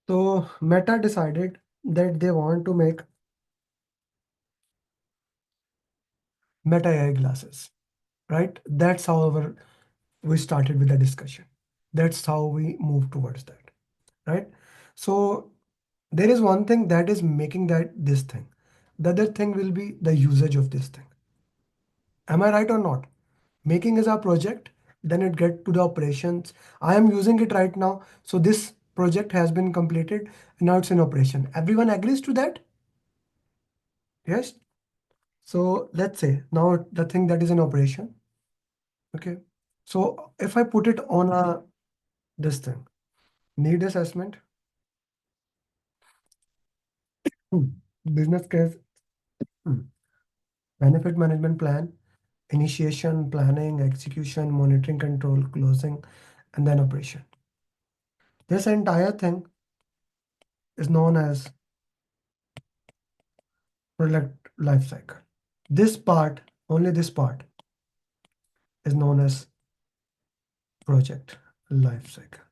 So Meta decided that they want to make Meta AI glasses, right? That's however we started with the discussion. That's how we move towards that, right? So there is one thing that is making that this thing. The other thing will be the usage of this thing. Am I right or not? Making is our project, then it get to the operations. I am using it right now. So this project has been completed and now it's in operation. Everyone agrees to that? Yes. So let's say now the thing that is in operation. Okay. So if I put it on a this thing, need assessment, hmm, business case, hmm, benefit management plan, initiation, planning, execution, monitoring, control, closing, and then operation. This entire thing is known as product life cycle. This part, only this part, is known as project life cycle.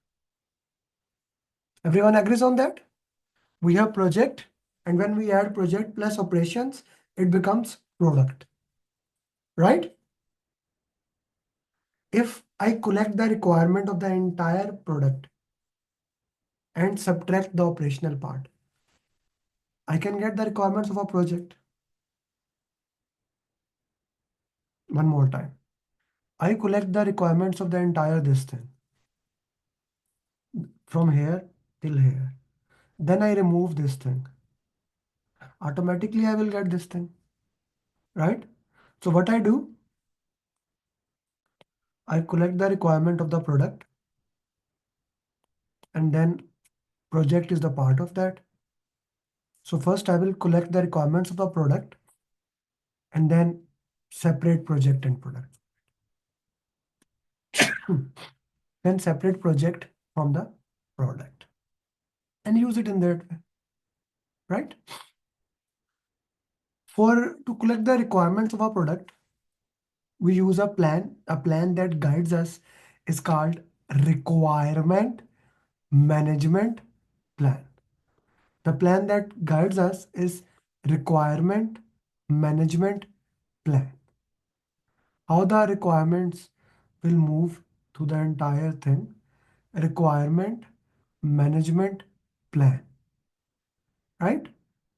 Everyone agrees on that? We have project, and when we add project plus operations, it becomes product, right? If I collect the requirement of the entire product and subtract the operational part, I can get the requirements of a project. One more time. I collect the requirements of the entire this thing from here till here. Then I remove this thing. Automatically I will get this thing, right? So what I do, I collect the requirement of the product and then project is the part of that. So first I will collect the requirements of the product and then separate project and product. Then separate project from the product and use it in that way, right? For to collect the requirements of our product, we use a plan. A plan that guides us is called requirement management plan. The plan that guides us is requirement management plan. How the requirements will move to the entire thing. Requirement management plan, right?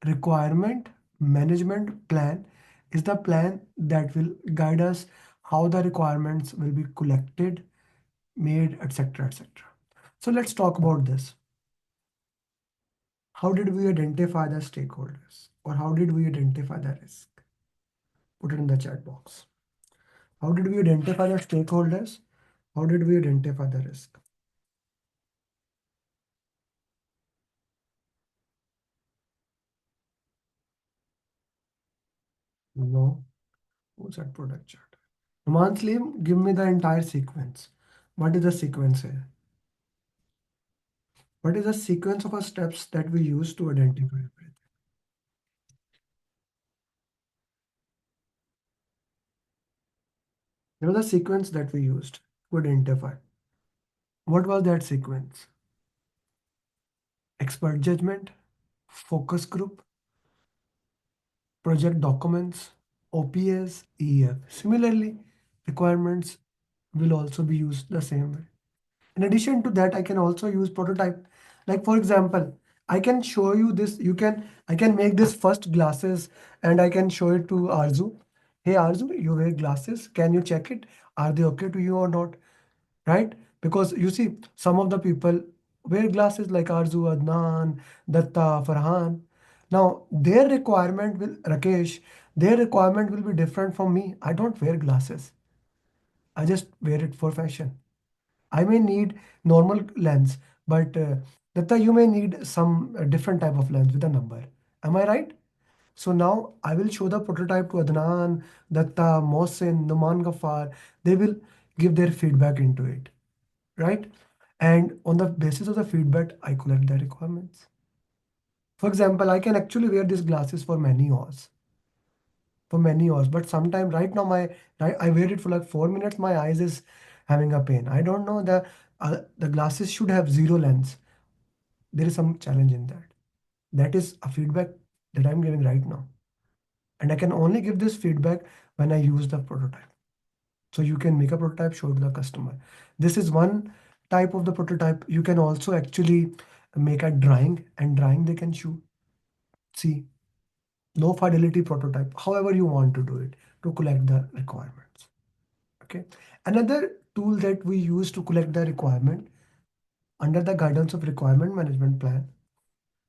Requirement management plan is the plan that will guide us how the requirements will be collected, made, etc. etc. So let's talk about this. How did we identify the stakeholders or how did we identify the risk? Put it in the chat box. How did we identify the stakeholders? How did we identify the risk? No. Who's that product chart? Numan Slim, give me the entire sequence. What is the sequence here? What is the sequence of our steps that we use to identify everything? You know the sequence that we used to identify. What was that sequence? Expert judgment, focus group, project documents, OPS, EF. Similarly, requirements will also be used the same way. In addition to that, I can also use prototype. Like for example, I can show you this. I can make this first glasses and I can show it to Arzu. Hey Arzu, you wear glasses. Can you check it? Are they okay to you or not? Right? Because you see, some of the people wear glasses like Arzu, Adnan, Datta, Farhan. Now, Rakesh, their requirement will be different from me. I don't wear glasses. I just wear it for fashion. I may need normal lens, but Datta, you may need some different type of lens with a number. Am I right? So now I will show the prototype to Adnan, Datta, Mohsin, Numan Ghaffar. They will give their feedback into it, right? And on the basis of the feedback, I collect the requirements. For example, I can actually wear these glasses for many hours, but sometime right now I wear it for like 4 minutes. My eyes is having a pain. I don't know the glasses should have zero lens. there is some challenge in that. That is a feedback that I'm giving right now. And I can only give this feedback when I use the prototype. So you can make a prototype, show it to the customer. This is one type of the prototype. You can also actually make a drawing, and drawing they can show. See, low fidelity prototype, however you want to do it to collect the requirements. Okay. Another tool that we use to collect the requirement under the guidance of requirement management plan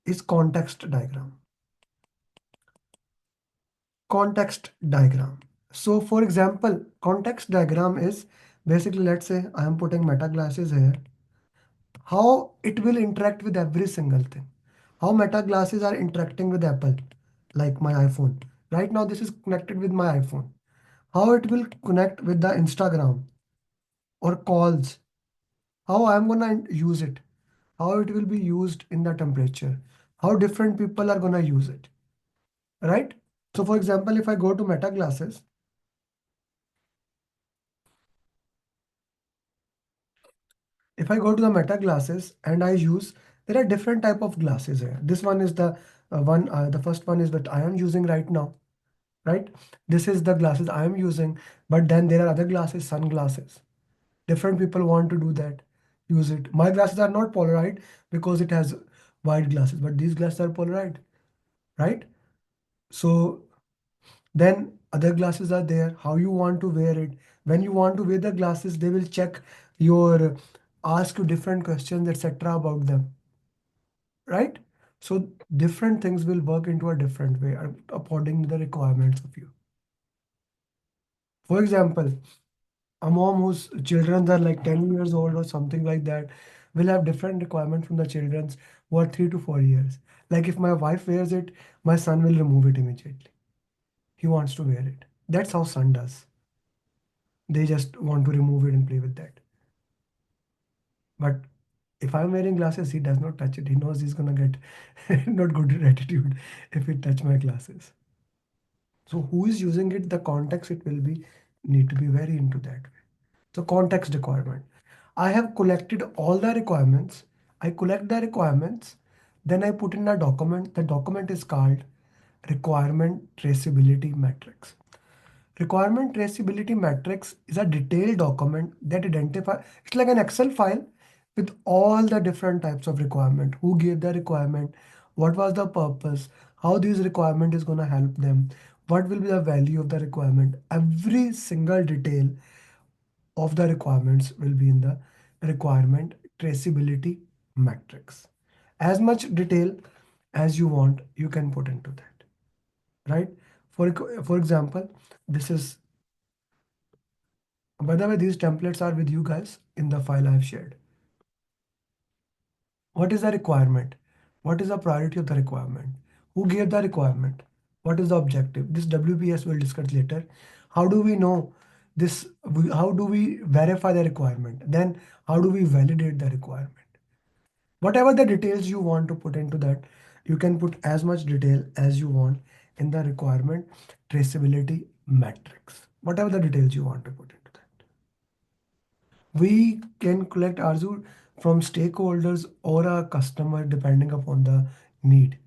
is context diagram. Context diagram. So for example, context diagram is basically, let's say I am putting meta glasses here, how it will interact with every single thing. How meta glasses are interacting with Apple, like my iPhone. Right now, this is connected with my iPhone. How it will connect with the Instagram or calls. How I'm gonna use it. How it will be used in the temperature. How different people are gonna use it. Right? So for example, if I go to meta glasses, if I go to the meta glasses and I use, there are different type of glasses here. This one is the first one is that I am using right now, right? This is the glasses I am using, but then there are other glasses, sunglasses. Different people want to do that, use it. My glasses are not polarized because it has wide glasses, but these glasses are polarized, right? So then other glasses are there, how you want to wear it. When you want to wear the glasses, they will check your, ask you different questions, etc. about them, right? So different things will work into a different way according to the requirements of you. For example, a mom whose children are like 10 years old or something like that will have different requirements from the children's who are 3 to 4 years. Like if my wife wears it, my son will remove it immediately. He wants to wear it. That's how son does. They just want to remove it and play with that. But if I'm wearing glasses, he does not touch it. He knows he's gonna get not good attitude if he touch my glasses. So who is using it? The context it will be need to be very into that way. So context requirement. I have collected all the requirements. I collect the requirements. Then I put in a document. The document is called requirement traceability matrix. Requirement traceability matrix is a detailed document that identifies, it's like an Excel file with all the different types of requirement. Who gave the requirement? What was the purpose? How this requirement is going to help them? What will be the value of the requirement? Every single detail of the requirements will be in the requirement traceability matrix. As much detail as you want, you can put into that, right? For example, this is, by the way, these templates are with you guys in the file I've shared. What is the requirement? What is the priority of the requirement? Who gave the requirement? What is the objective? This WPS we'll discuss later. How do we know this? How do we verify the requirement? Then how do we validate the requirement? Whatever the details you want to put into that, you can put as much detail as you want in the requirement traceability matrix. Whatever the details you want to put into that. We can collect Arzu from stakeholders or a customer depending upon the need.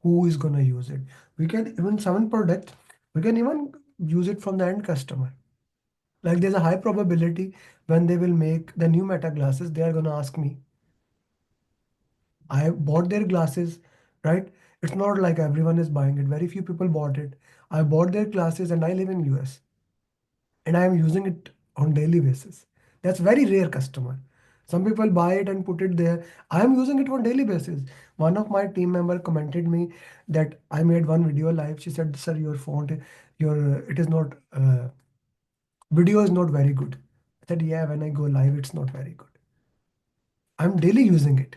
Who is gonna use it? We can even summon product. We can even use it from the end customer. Like there's a high probability when they will make the new meta glasses, they are gonna ask me. I bought their glasses, right? It's not like everyone is buying it. Very few people bought it. I bought their glasses and I live in US and I am using it on daily basis. That's very rare customer. Some people buy it and put it there. I am using it on daily basis. One of my team member commented me that I made one video live. She said, "Sir, your font, your it is not video is not very good." I said, "Yeah, when I go live, it's not very good. I'm daily using it."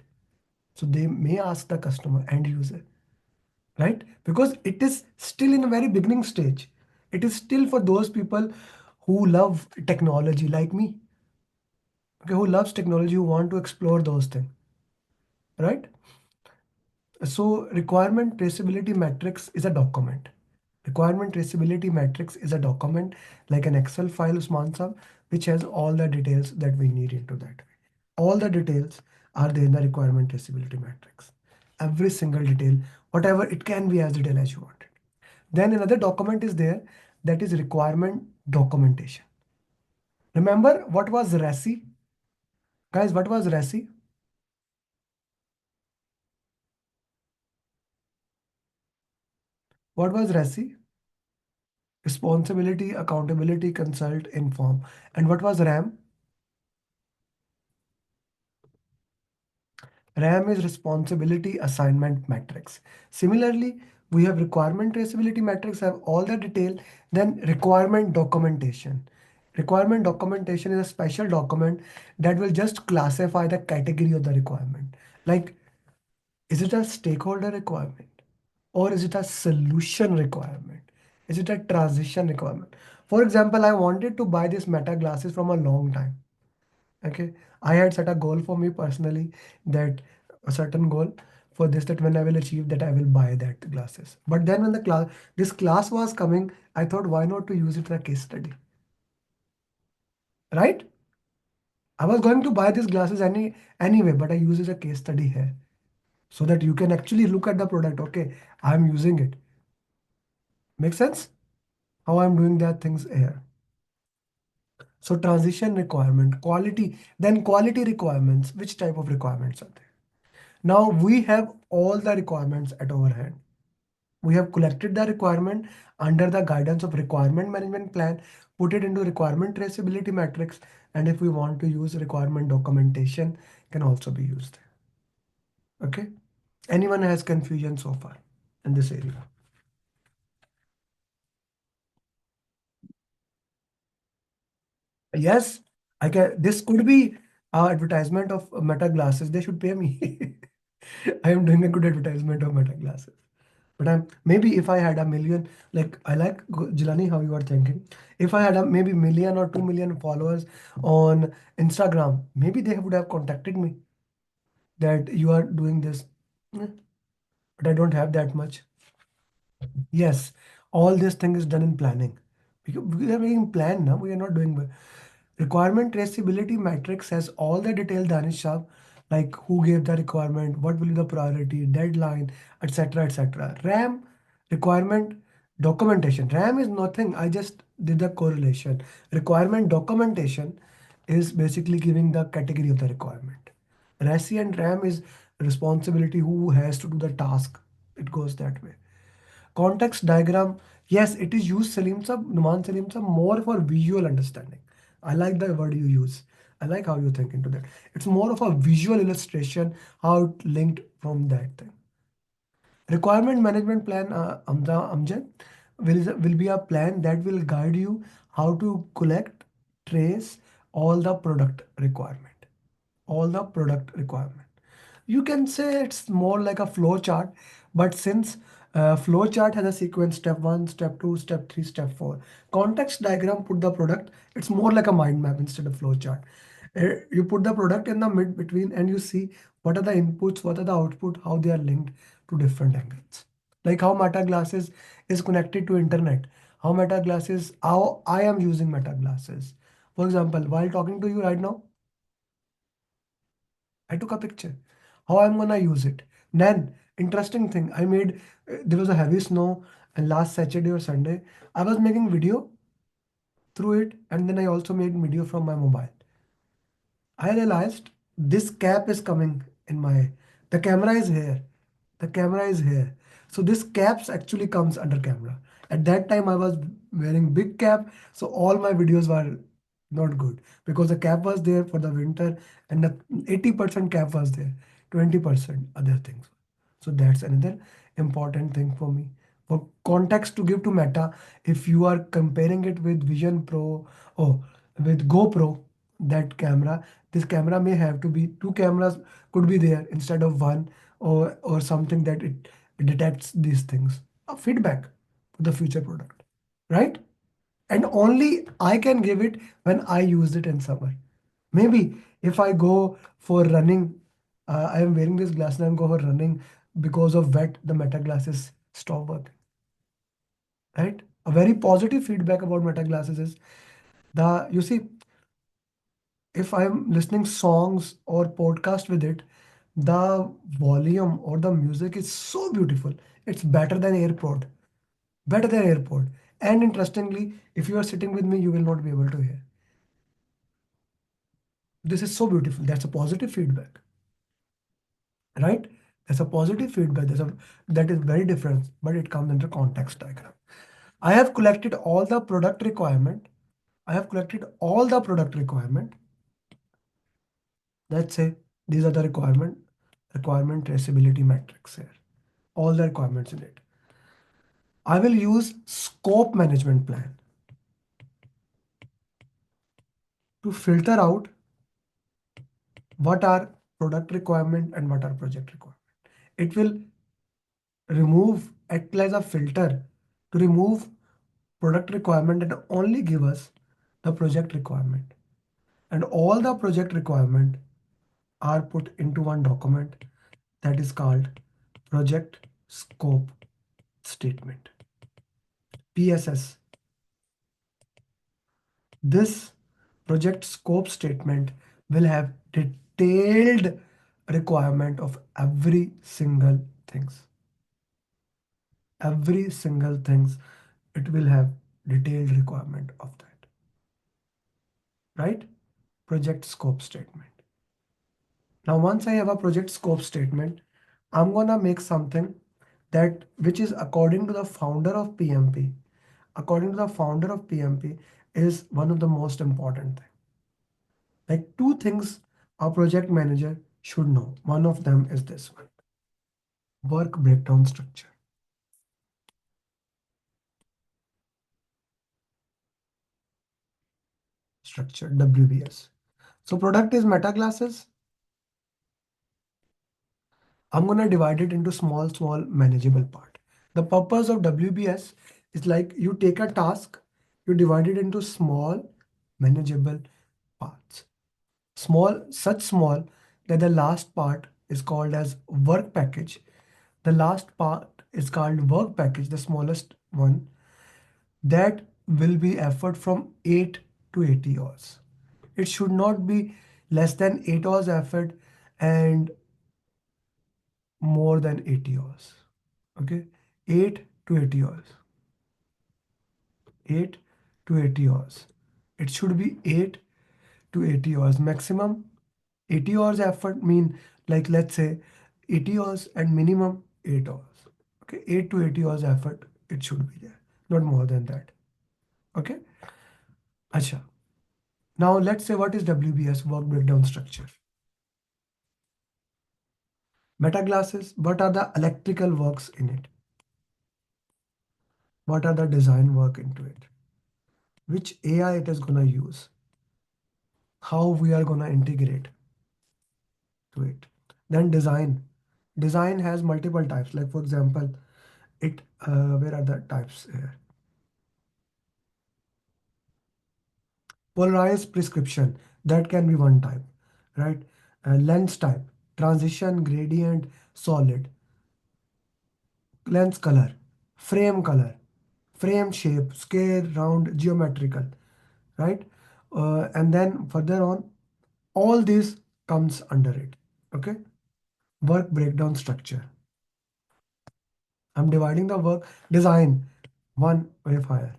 So they may ask the customer end user, right? Because it is still in a very beginning stage. It is still for those people who love technology like me, okay, who loves technology, who want to explore those things, right? So requirement traceability matrix is a document. Requirement traceability matrix is a document like an Excel file, Usman sir, which has all the details that we need into that. All the details are there in the requirement traceability matrix. every single detail, whatever it can be as detailed as you want it. Then another document is there, that is requirement documentation. Remember what was RACI? Guys, what was RACI? What was RACI? Responsibility, accountability, consult, inform. And what was RAM? RAM is responsibility assignment matrix. Similarly, we have requirement traceability matrix have all the detail, then requirement documentation. Requirement documentation is a special document that will just classify the category of the requirement. Like, is it a stakeholder requirement? Or is it a solution requirement? Is it a transition requirement? For example, I wanted to buy this Meta glasses from a long time. Okay, I had set a goal for me personally, that a certain goal for this, that when I will achieve that I will buy that glasses. But then when the class was coming, I thought why not to use it as a case study, right? I was going to buy these glasses anyway, but I use it as a case study here so that you can actually look at the product. Okay, I'm using it. Make sense? How I'm doing that things here. So transition requirement, quality, then quality requirements. Which type of requirements are there? Now we have all the requirements at our hand. We have collected the requirement under the guidance of requirement management plan, put it into requirement traceability matrix, and if we want to use requirement documentation, can also be used. Okay. Anyone has confusion so far in this area? Yes, I can. This could be advertisement of Meta glasses. They should pay me. I am doing a good advertisement of Meta glasses. But I'm maybe if I had a million, like I like Jilani how you are thinking. If I had a maybe million or 2 million followers on Instagram, maybe they would have contacted me that you are doing this. Eh, but I don't have that much. Yes, all this thing is done in planning. We are making plan now. We are not doing requirement traceability matrix has all the detail Danish Shah, like who gave the requirement, what will be the priority, deadline, etc. etc. RAM requirement documentation. RAM is nothing. I just did the correlation. Requirement documentation is basically giving the category of the requirement. RACI and RAM is responsibility who has to do the task. It goes that way. Context diagram, yes, it is used, Salim sir, Numan Salim sir, more for visual understanding. I like the word you use. I like how you think into that. It's more of a visual illustration, how it linked from that thing. Requirement management plan, Amjad, will be a plan that will guide you how to collect, trace all the product requirement. All the product requirement. You can say it's more like a flow chart, but since flow chart has a sequence step 1, step 2, step 3, step 4. Context diagram put the product, it's more like a mind map instead of flow chart. You put the product in the mid between and you see what are the inputs, what are the output, how they are linked to different angles. Like how Meta Glasses is connected to internet. How Meta Glasses, how I am using Meta Glasses. For example, while talking to you right now, I took a picture. How I'm gonna use it. Then, interesting thing, I made, there was a heavy snow and last Saturday or Sunday, I was making video through it and then I also made video from my mobile. I realized this cap is coming in my, the camera is here. The camera is here. So this caps actually comes under camera. At that time I was wearing big cap. So all my videos were not good because the cap was there for the winter and the 80% cap was there. 20% other things. So that's another important thing for me. For context to give to Meta, if you are comparing it with Vision Pro or with GoPro, that camera, this camera may have to be two cameras could be there instead of one or something that it detects these things. A feedback for the future product, right? And only I can give it when I use it in summer. Maybe if I go for running, I am wearing this glass and I'm go for running because of wet, the Meta glasses stop working, right? A very positive feedback about Meta glasses is you see, if I'm listening songs or podcast with it, The volume or the music is so beautiful. It's better than airport. Better than airport. And interestingly, if you are sitting with me, you will not be able to hear. This is so beautiful. That's a positive feedback, right? That's a positive feedback. That is very different, but it comes under context diagram. I have collected all the product requirement. I have collected all the product requirement. Let's say these are the requirement traceability metrics here. All the requirements in it. I will use scope management plan to filter out what are product requirement and what are project requirement. It will act as a filter to remove product requirement and only give us the project requirement. And all the project requirement are put into one document that is called project scope statement, PSS. This project scope statement will have detailed requirement of every single things. Every single things, it will have detailed requirement of that, right? Project scope statement. Now, once I have a project scope statement, I'm gonna make something that which is according to the founder of PMP. According to the founder of PMP is one of the most important thing. Like two things a project manager should know. One of them is this one: work breakdown structure. Structure WBS. So product is meta classes. I'm gonna divide it into small manageable part. The purpose of WBS is like you take a task, you divide it into small manageable parts. Such small that the last part is called as work package. The last part is called work package, the smallest one. That will be effort from 8 to 80 hours. It should not be less than 8 hours effort and more than 80 hours. Okay, 8 to 80 hours. 8 to 80 hours. It should be 8 to 80 hours maximum. 80 hours effort mean, like, let's say 80 hours and minimum 8 hours. Okay, 8 to 80 hours effort it should be there, not more than that. Okay, acha. Now let's say what is WBS, work breakdown structure. Meta classes, what are the electrical works in it? What are the design work into it? Which AI it is gonna use? How we are gonna integrate to it? Then design. Design has multiple types. Like for example, where are the types here? Polarized prescription, that can be one type, right? Lens type, transition, gradient, solid. Lens color, frame shape, scale, round, geometrical, right? And then further on, all this comes under it. Okay, work breakdown structure. I'm dividing the work. Design, one wayfire.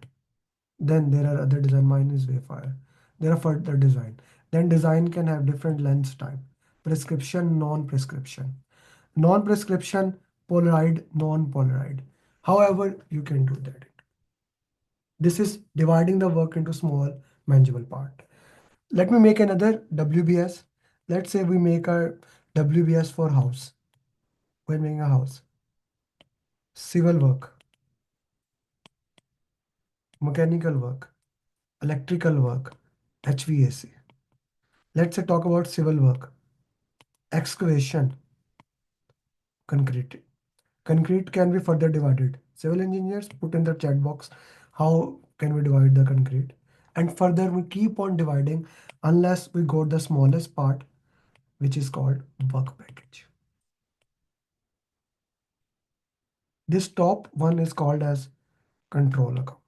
Then there are other design. Mine is wayfire. There are further design. Then design can have different lens type. Prescription, non-prescription. Non-prescription, polarized, non-polarized. However, you can do that. This is dividing the work into small, manageable part. Let me make another WBS. Let's say we make a WBS for house. We're making a house. Civil work, mechanical work, electrical work, HVAC. Let's say talk about civil work. Excavation, concrete. Concrete can be further divided. Civil engineers, put in the chat box how can we divide the concrete. And further we keep on dividing unless we got the smallest part, which is called work package. This top one is called as control account.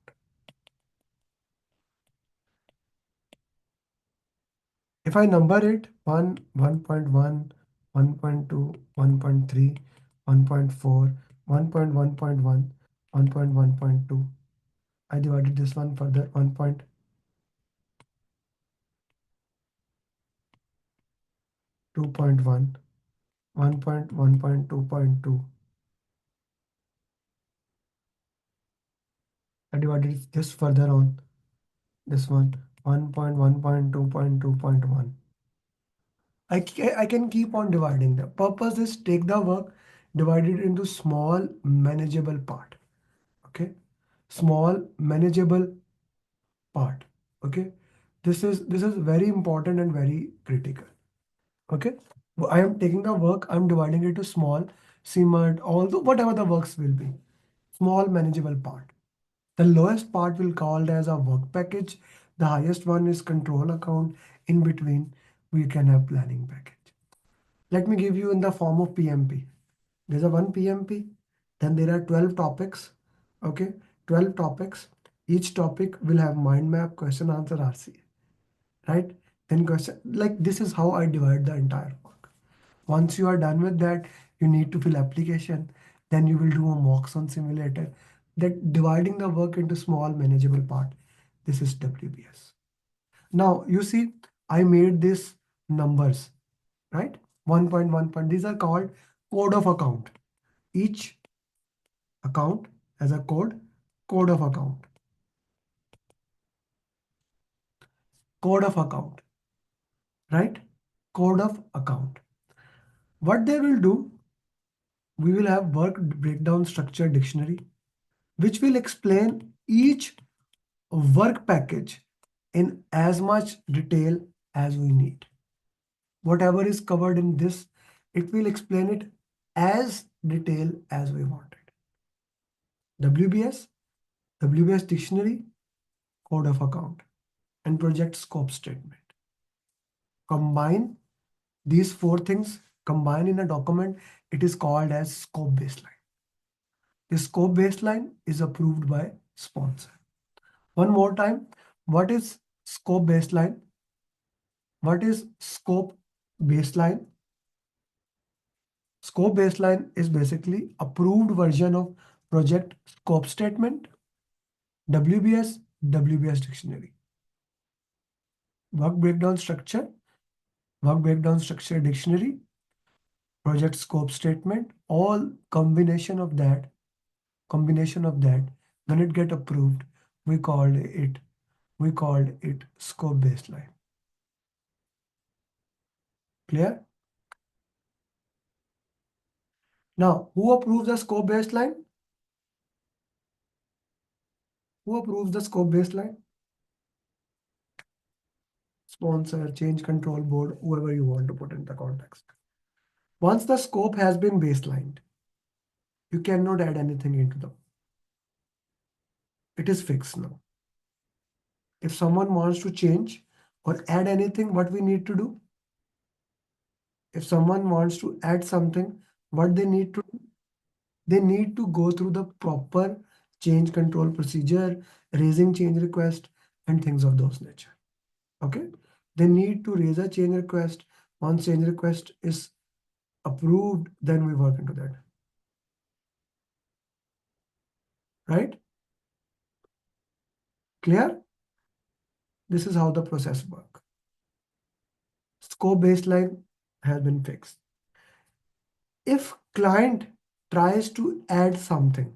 If I number it 1, 1.1, 1.2, 1.3, 1.4, 1.1.1, 1.1.2. I divided this one further, 1.2.1, 1.1.2.2. I divided this further on, this one, 1.1.2.2.1. I can keep on dividing. The purpose is take the work, divide it into small manageable part. Okay, small manageable part. Okay, this is very important and very critical. Okay, I am taking the work, I'm dividing it to small, cement, although whatever the works will be, small manageable part. The lowest part will called as a work package. The highest one is control account. In between, we can have planning package. Let me give you in the form of PMP. There's a one PMP, then there are 12 topics. Okay, 12 topics. Each topic will have mind map, question, answer, RCA, right? Then question, like this is how I divide the entire work. Once you are done with that, you need to fill application. Then you will do a mocks on simulator. That dividing the work into small manageable part. This is WBS. Now you see, I made this numbers, right? 1.1 point. These are called code of account. Each account has a code of account, code of account, right? Code of account. What they will do, we will have work breakdown structure dictionary, which will explain each work package in as much detail as we need. Whatever is covered in this, it will explain it as detail as we want it. WBS, WBS dictionary, code of account, and project scope statement. Combine these four things, combine in a document, it is called as scope baseline. The scope baseline is approved by sponsor. One more time, what is scope baseline? What is scope baseline? Scope baseline is basically approved version of project scope statement, WBS, WBS dictionary. Work breakdown structure, work breakdown structure dictionary, project scope statement, all combination of that, when it get approved, we called it we called it scope baseline. Clear? Now, who approves the scope baseline? Who approves the scope baseline? Sponsor, change control board, whoever you want to put in the context. Once the scope has been baselined, you cannot add anything into them. It is fixed now. If someone wants to change or add anything, what we need to do? If someone wants to add something, what they need to do? They need to go through the proper change control procedure, raising change request, and things of those nature. Okay? They need to raise a change request. Once change request is approved, then we work into that. Right? Clear? This is how the process works. Scope baseline has been fixed. If client tries to add something,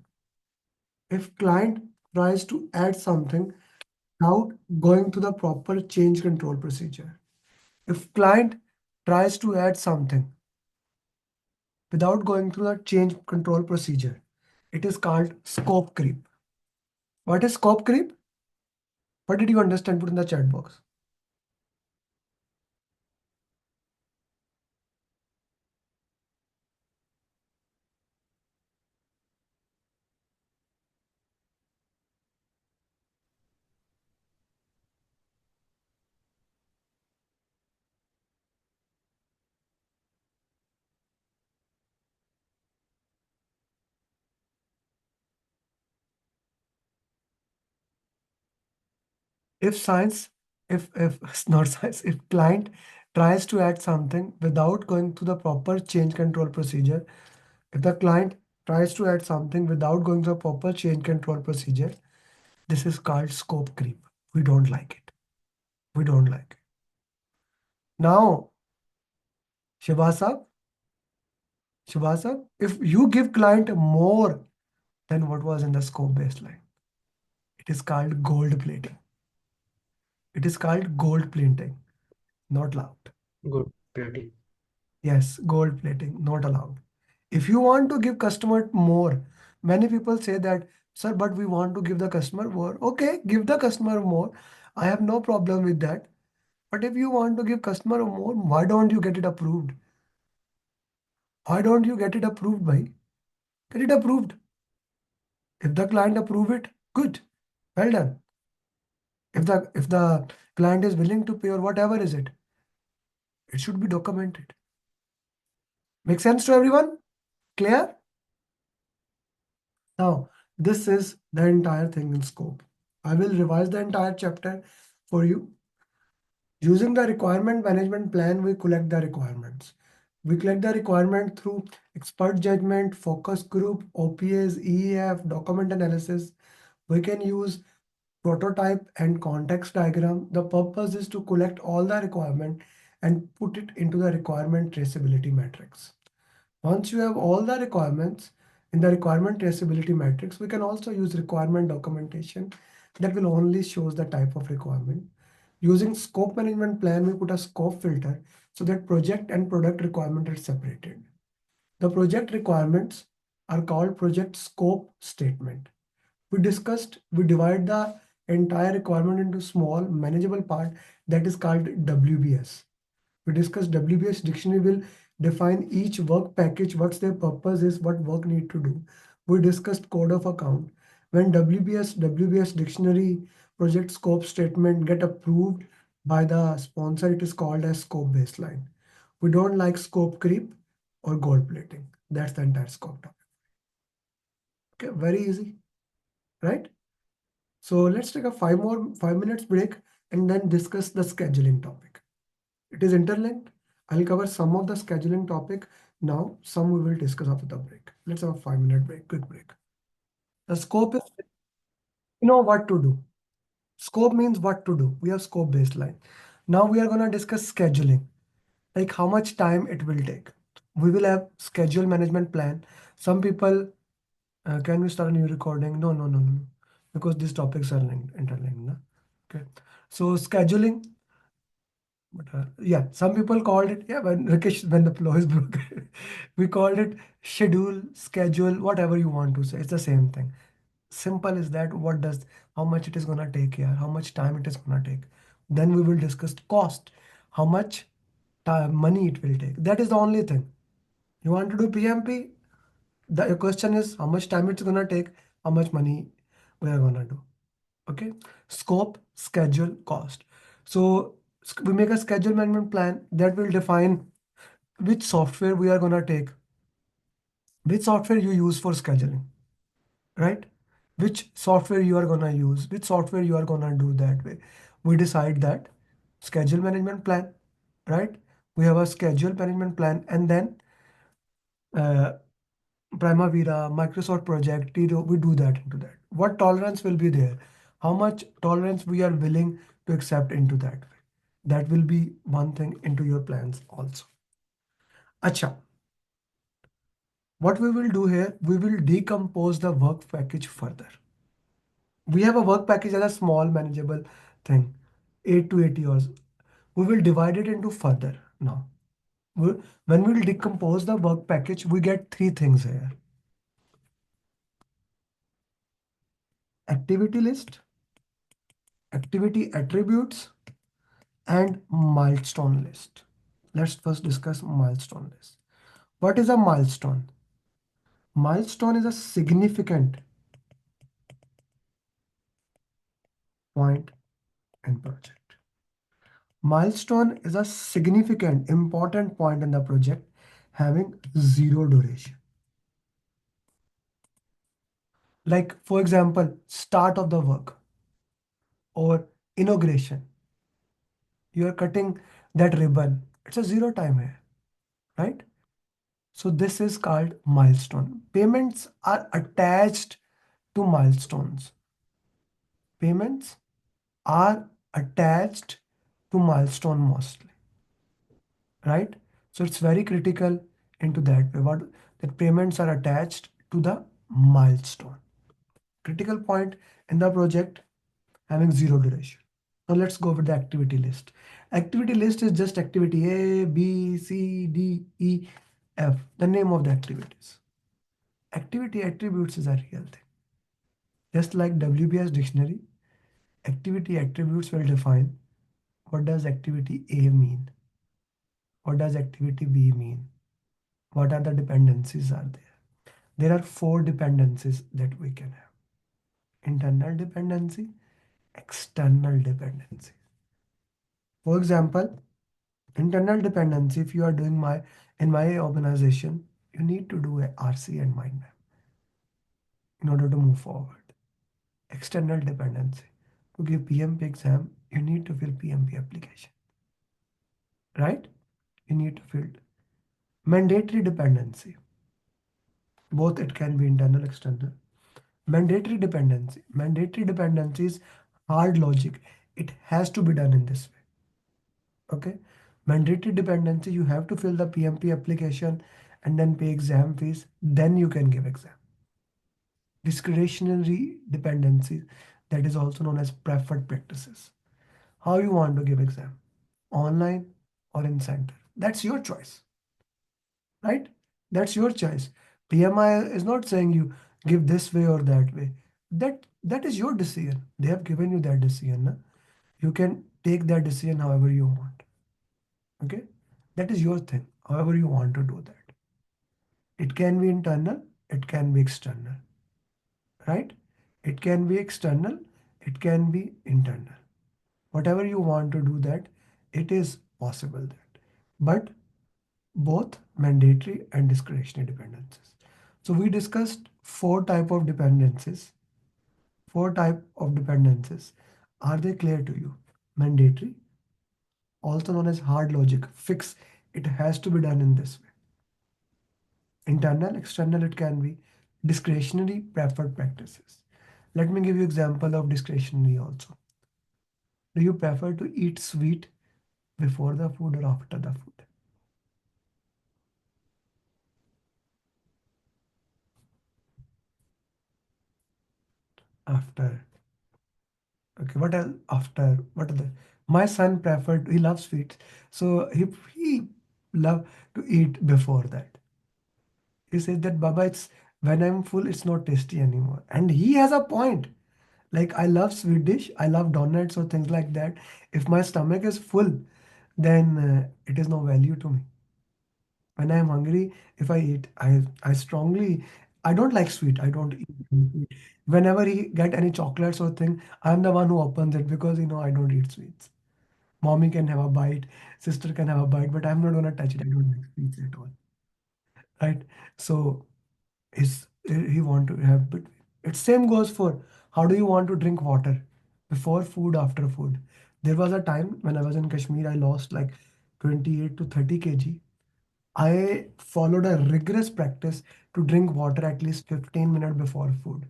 if client tries to add something without going to the proper change control procedure, if client tries to add something without going through the change control procedure, it is called scope creep. What is scope creep? What did you understand? Put in the chat box. If science, if not science, if client tries to add something without going through the proper change control procedure, if the client tries to add something without going through the proper change control procedure, this is called scope creep. We don't like it. We don't like it. Now, Shivasa, Shivasa, if you give client more than what was in the scope baseline, it is called gold plating. It is called gold plating, not allowed. Good. Pretty. Yes, gold plating, not allowed. If you want to give customer more, many people say that, sir, but we want to give the customer more. Okay, give the customer more. I have no problem with that. But if you want to give customer more, why don't you get it approved? Why don't you get it approved, bhai? Get it approved. If the client approve it, good. Well done. If the client is willing to pay or whatever is it, it should be documented. Make sense to everyone? Clear? Now, this is the entire thing in scope. I will revise the entire chapter for you. Using the requirement management plan, we collect the requirements. We collect the requirement through expert judgment, focus group, OPS, EEF, document analysis. We can use prototype and context diagram. The purpose is to collect all the requirement and put it into the requirement traceability matrix. Once you have all the requirements in the requirement traceability matrix, we can also use requirement documentation that will only shows the type of requirement. Using scope management plan, we put a scope filter so that project and product requirement are separated. The project requirements are called project scope statement. We divide the entire requirement into small manageable part that is called WBS. We discussed WBS dictionary will define each work package, what's their purpose is, what work need to do. We discussed code of account. When WBS dictionary project scope statement get approved by the sponsor, it is called as scope baseline. We don't like scope creep or gold plating. That's the entire scope topic. Okay, very easy, right? So let's take a 5 minutes break and then discuss the scheduling topic. It is interlinked. I'll cover some of the scheduling topic now, some we will discuss after the break. Let's have a 5 minute break, quick break. The scope is, you know what to do. Scope means what to do. We have scope baseline. Now we are going to discuss scheduling, like how much time it will take. We will have schedule management plan. Some people, can we start a new recording? No, no, no, no, no. Because these topics are interlinked. Na? Okay. So scheduling, but yeah, some people called it, yeah, when Rakesh, when the flow is broken, we called it schedule, schedule, whatever you want to say. It's the same thing. Simple is that how much it is gonna take here, how much time it is gonna take. Then we will discuss cost, how much time, money it will take. That is the only thing. You want to do PMP? The question is how much time it's gonna take, how much money we are gonna do. Okay, scope, schedule, cost. So we make a schedule management plan that will define which software we are going to take, which software you use for scheduling, right? Which software you are going to use, which software you are going to do that way. We decide that schedule management plan, right? We have a schedule management plan, and then uh, Primavera, Microsoft Project, Tiro, we do that into that. What tolerance will be there? How much tolerance we are willing to accept into that way? That will be one thing into your plans also. Acha, what we will do here, we will decompose the work package further. We have a work package as a small manageable thing, 8 to 80 hours. We will divide it into further now. When we will decompose the work package, we get three things here. Activity list, activity attributes, and milestone list. Let's first discuss milestone list. What is a milestone? Milestone is a significant point in project. Milestone is a significant, important point in the project having zero duration. Like, for example, start of the work or inauguration. You are cutting that ribbon, it's a zero time here, right? So this is called milestone. Payments are attached to milestones. Payments are attached to milestone mostly, right? So it's very critical into that way. What that payments are attached to the milestone. Critical point in the project having zero duration. Now let's go with the activity list. Activity list is just activity A, B, C, D, E, F, the name of the activities. Activity attributes is a real thing. Just like WBS dictionary, activity attributes will define what does activity A mean? What does activity B mean? What are the dependencies are there? There are four dependencies that we can have. Internal dependency, external dependency. For example, internal dependency, if you are doing in my organization, you need to do a RC and mind map in order to move forward. External dependency. To give PMP exam, you need to fill PMP application, right? You need to fill mandatory dependency. Both it can be internal, external. Mandatory dependency. Mandatory dependency is hard logic. It has to be done in this way. Okay. Mandatory dependency, you have to fill the PMP application and then pay exam fees. Then you can give exam. Discretionary dependency, that is also known as preferred practices. How you want to give exam, online or in center. That's your choice, right? That's your choice. PMI is not saying you give this way or that way. That is your decision. They have given you that decision. Na? You can take that decision however you want. Okay? That is your thing, however you want to do that. It can be internal, it can be external, right? It can be external, it can be internal. Whatever you want to do that, it is possible that. But both mandatory and discretionary dependencies. So we discussed four type of dependencies. Four type of dependencies. Are they clear to you? Mandatory, also known as hard logic, fix. It has to be done in this way. Internal, external, it can be discretionary, preferred practices. Let me give you example of discretionary also. Do you prefer to eat sweet before the food or after the food? After. Okay, what else? After. What are the? My son preferred. He loves sweets, so he love to eat before that. He says that Baba, it's when I'm full, it's not tasty anymore, and he has a point. Like I love sweet dish, I love donuts or things like that. If my stomach is full, then it is no value to me. When I am hungry, if I eat, I strongly I don't like sweet. I don't eat sweet. Whenever he get any chocolates or thing, I'm the one who opens it because I don't eat sweets. Mommy can have a bite, sister can have a bite, but I'm not gonna touch it. I don't like sweets at all. Right? So is he want to have but it same goes for how do you want to drink water before food, after food. There was a time when I was in Kashmir, I lost like 28 to 30 kg. I followed a rigorous practice to drink water at least 15 minutes before food.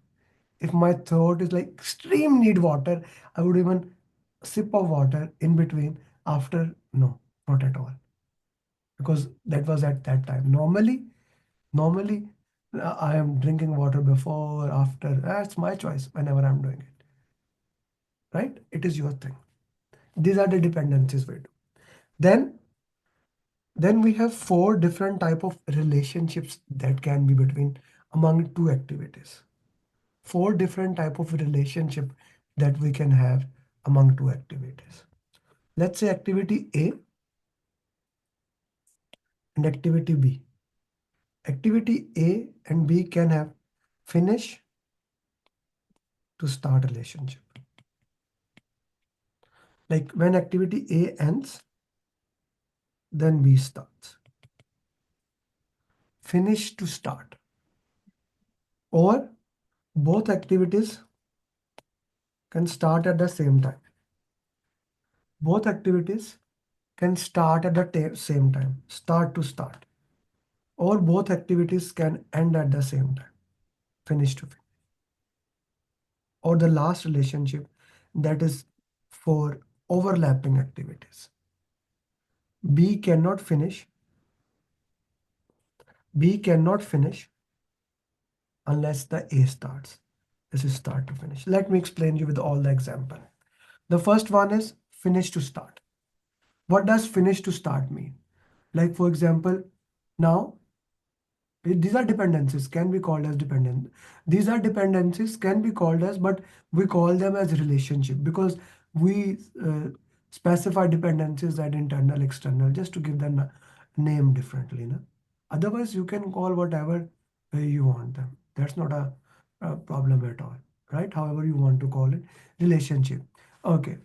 If my throat is like extreme need water, I would even sip of water in between. After, no, not at all, because that was at that time. Normally, I am drinking water before, after. That's my choice whenever I'm doing it. Right? It is your thing. These are the dependencies we do. Then, then we have four different type of relationships that can be between among two activities. Four different type of relationship that we can have among two activities. Let's say activity A and activity B. Activity A and B can have finish to start relationship. Like when activity A ends, then B starts. Finish to start. Or both activities can start at the same time. Both activities can start at the same time, start to start, or both activities can end at the same time, finish to finish. Or the last relationship, that is for overlapping activities. B cannot finish, B cannot finish unless the A starts. This is start to finish. Let me explain you with all the example. The first one is finish to start. What does finish to start mean? Like for example, now these are dependencies can be called as dependent. These are dependencies can be called as, but we call them as relationship because we specify dependencies at internal, external, just to give them a name differently. No? Otherwise, you can call whatever way you want them. That's not a problem at all, right? However you want to call it, relationship. Okay,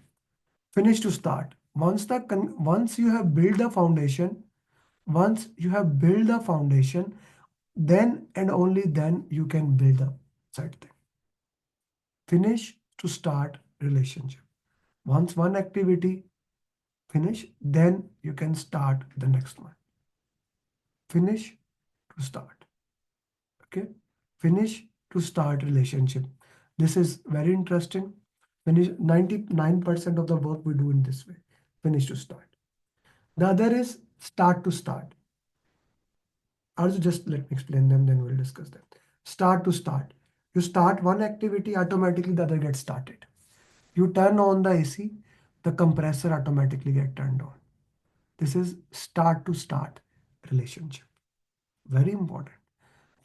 finish to start. Once you have built the foundation, once you have built the foundation, then and only then you can build the side thing. Finish to start relationship. Once one activity finish, then you can start the next one. Finish to start. Okay. Finish to start relationship. This is very interesting. Finish 99% of the work we do in this way. Finish to start. The other is start to start. Also, just let me explain them, then we'll discuss them. Start to start. You start one activity, automatically the other gets started. You turn on the AC, the compressor automatically get turned on. This is start to start relationship. Very important.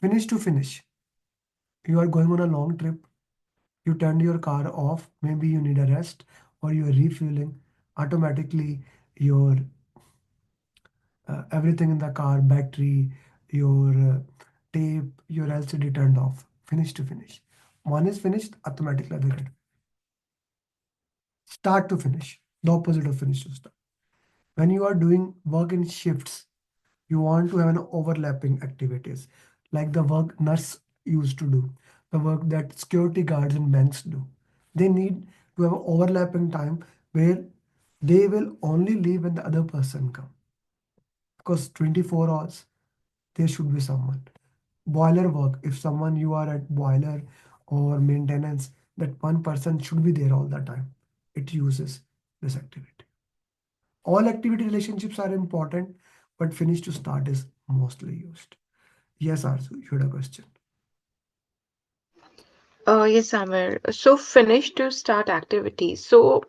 Finish to finish. You are going on a long trip. You turned your car off. Maybe you need a rest or you are refueling. Automatically, your everything in the car, battery, your tape, your LCD turned off. Finish to finish. One is finished, automatically other get start to finish. The opposite of finish to start. When you are doing work in shifts, you want to have an overlapping activities, like the work nurse used to do, the work that security guards in banks do. They need to have an overlapping time where they will only leave when the other person come. Because 24 hours, there should be someone. Boiler work, if someone you are at boiler or maintenance, that one person should be there all the time. It uses this activity. All activity relationships are important, but finish to start is mostly used. Yes, Arzu, you had a question. Yes, Amer. So finish to start activity. So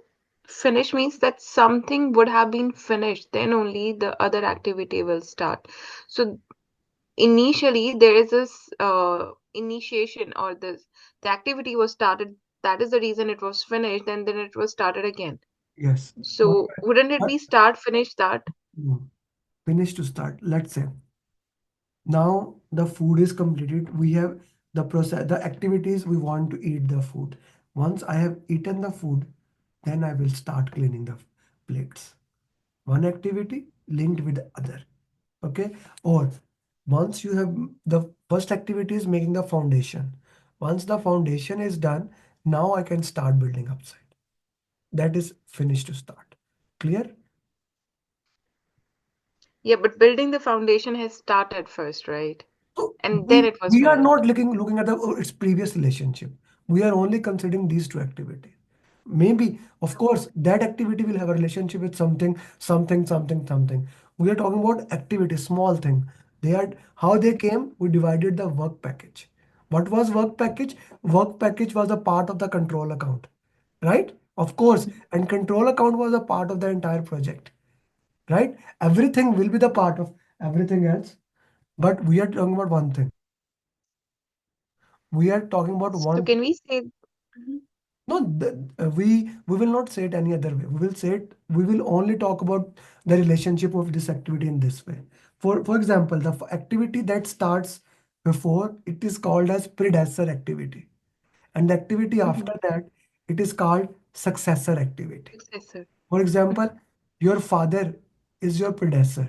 finish means that something would have been finished, then only the other activity will start. So initially there is this initiation or this the activity was started. That is the reason it was finished, and then it was started again. Yes. What, So wouldn't it what? be start, finish, start? No. Finish to start. Let's say now the food is completed. We have the process, the activities we want to eat the food. Once I have eaten the food, then I will start cleaning the plates. One activity linked with the other. Okay. Or once you have the first activity is making the foundation. Once the foundation is done, now I can start building upside. That is finished to start. Clear? Yeah, but building the foundation has started first, right? So And then we it was we are finished. not looking at its previous relationship. We are only considering these two activities. Maybe, of course, that activity will have a relationship with something, something, something, something. We are talking about activity, small thing. They are how they came. We divided the work package. What was work package? Work package was a part of the control account, right? Of course, and control account was a part of the entire project, right? Everything will be the part of everything else, but we are talking about one thing. We are talking about So one. can we say? Mhm. No, we will not say it any other way. We will say it. We will only talk about the relationship of this activity in this way. For example, the activity that starts before it is called as predecessor activity, and the activity Mhm. after that it is called successor activity. Successor. For example, Mhm. your father is your predecessor.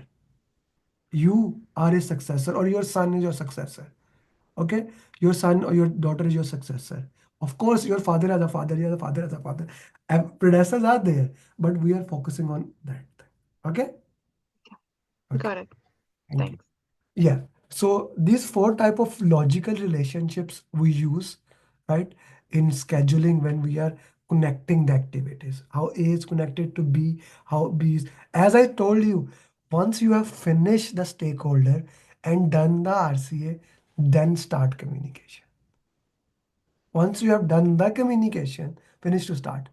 You are a successor, or your son is your successor. Okay, your son or your daughter is your successor. Of course, your father as a father, your father as a father. Predecessors are there, but we are focusing on that thing. Okay. Okay. Got it. Thank you. Thanks. Yeah. So these four type of logical relationships we use, right, in scheduling when we are connecting the activities. How A is connected to B, how B is. As I told you, once you have finished the stakeholder and done the RCA, then start communication. Once you have done the communication, finish to start,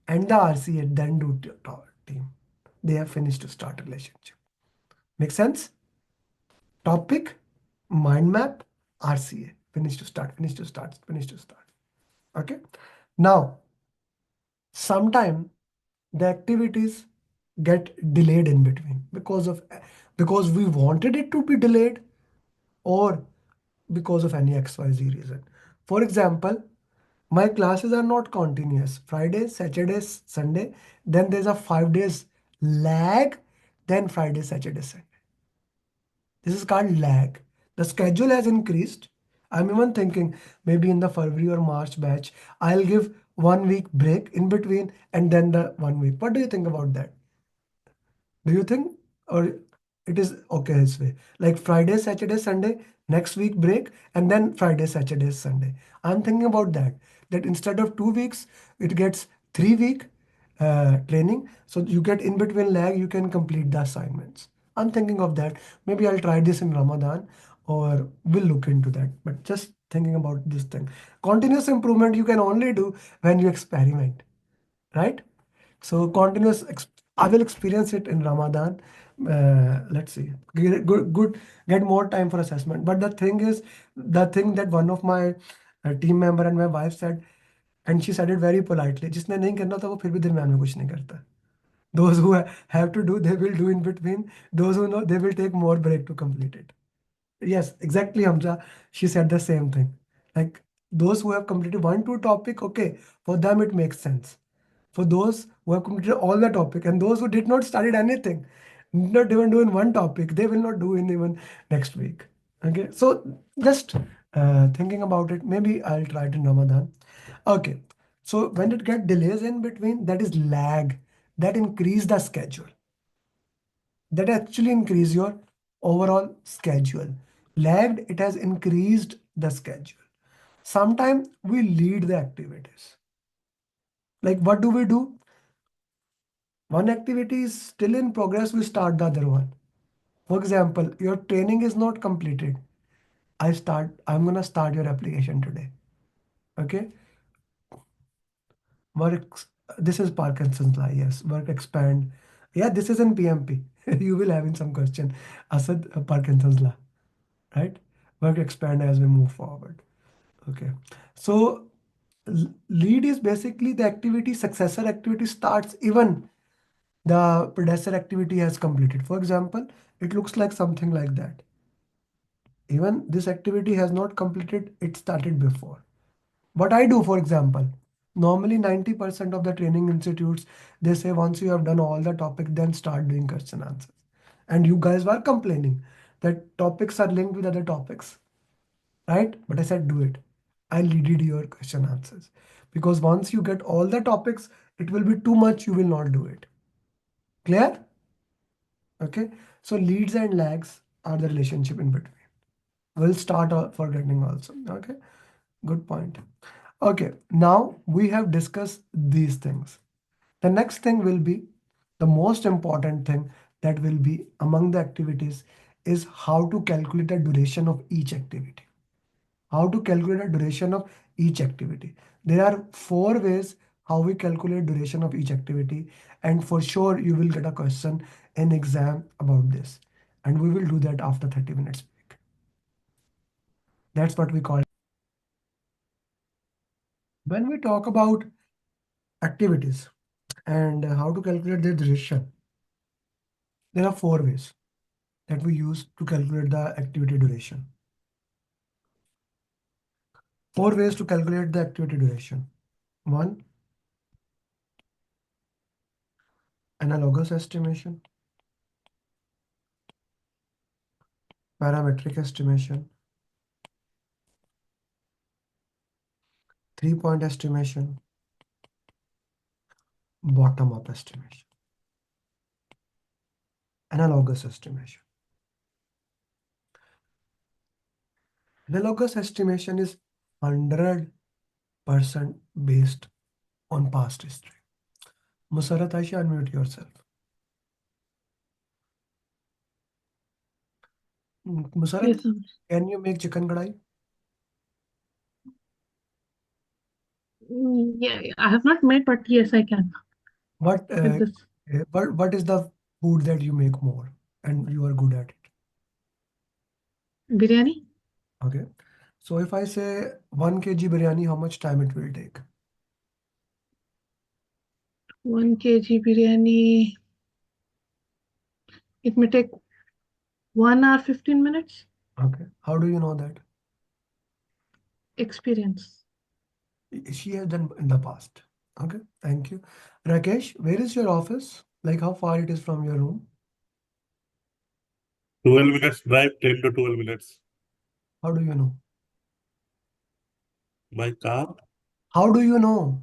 and the RCA, then do team. They have finished to start relationship. Make sense? Topic, mind map, RCA. Finish to start, finish to start, finish to start. Okay. Now, sometime the activities get delayed in between because we wanted it to be delayed or because of any XYZ reason. For example, my classes are not continuous. Friday, Saturday, Sunday. Then there's a 5 days lag. Then Friday, Saturday, Sunday. This is called lag. The schedule has increased. I'm even thinking maybe in the February or March batch, I'll give 1 week break in between and then the 1 week. What do you think about that? Do you think, or it is okay this way? Like Friday, Saturday, Sunday, next week break, and then Friday, Saturday, Sunday. I'm thinking about that. That instead of 2 weeks, it gets 3 week training. So you get in between lag, you can complete the assignments. I'm thinking of that. Maybe I'll try this in Ramadan or we'll look into that. But just thinking about this thing. Continuous improvement you can only do when you experiment, right? So I will experience it in Ramadan. Let's see. Good. Get more time for assessment. But the thing is, the thing that one of my team member and my wife said, and she said it very politely. जिसने नहीं करना था वो फिर भी दरम्यान में कुछ नहीं करता. Those who have to do, they will do in between. Those who know, they will take more break to complete it. Yes, exactly, Hamza. She said the same thing. Like those who have completed one, two topic, okay, for them it makes sense. For those who have completed all the topic and those who did not studied anything, not even doing one topic, they will not do in even next week. Okay, so just thinking about it, maybe I'll try it in Ramadan. Okay, so when it get delays in between, that is lag, that increase the schedule, that actually increase your overall schedule. Lagged, it has increased the schedule. Sometimes we lead the activities. Like what do we do? One activity is still in progress, we start the other one. For example, your training is not completed. I'm gonna start your application today. Okay? Work, this is Parkinson's law, yes. Work expand. Yeah, this is in PMP. You will have in some question. Asad, Parkinson's law, right? Work expand as we move forward. Okay. So lead is basically the activity, successor activity starts even the predecessor activity has completed. For example, it looks like something like that. Even this activity has not completed, it started before. What I do, for example, normally 90% of the training institutes, they say once you have done all the topic, then start doing question answers. And you guys were complaining that topics are linked with other topics, right? But I said, do it. I leaded your question answers. Because once you get all the topics, it will be too much, you will not do it. Clear? Okay. So leads and lags are the relationship in between. We'll start forgetting also. Okay. Good point. Okay. Now we have discussed these things. The next thing will be the most important thing that will be among the activities is how to calculate the duration of each activity. How to calculate the duration of each activity. There are four ways how we calculate duration of each activity, and for sure you will get a question in exam about this, and we will do that after 30 minutes break. That's what we call. When we talk about activities and how to calculate their duration, there are four ways that we use to calculate the activity duration. Four ways to calculate the activity duration. One, analogous estimation, parametric estimation, 3 point estimation, bottom up estimation. Analogous estimation. Analogous estimation is 100% based on past history. Musarat Aisha, unmute yourself. Musarat, Yes, sir. can you make chicken kadai? Yeah, I have not made, but yes, I can What with this what is the food that you make more and you are good at it? biryani. Okay. So if I say 1 kg biryani, how much time it will take? 1 kg biryani. It may take 1 hour 15 minutes. Okay. How do you know that? Experience. She has done in the past. Okay. Thank you. Rakesh, where is your office? Like how far it is from your room? 12 minutes drive, 10 to 12 minutes How do you know? by car. How do you know?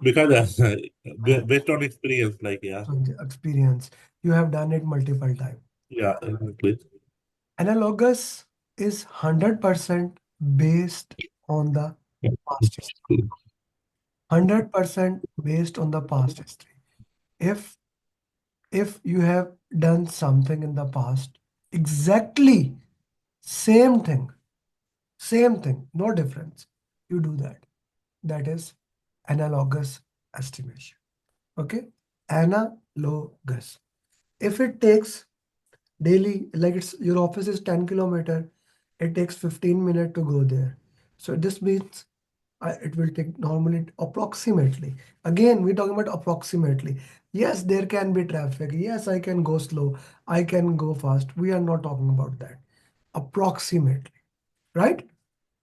Because based on experience, like, yeah, So the experience. You have done it multiple times. yeah, exactly. Analogous is 100% based on the past history. 100% based on the past history. If if you have done something in the past, exactly same thing, no difference, you do that. That is analogous estimation. Okay? Analogous. If it takes daily, like it's your office is 10 kilometer, it takes 15 minutes to go there. So this means it will take normally approximately. Again, we're talking about approximately. Yes, there can be traffic. Yes, I can go slow. I can go fast. We are not talking about that. Approximately, right?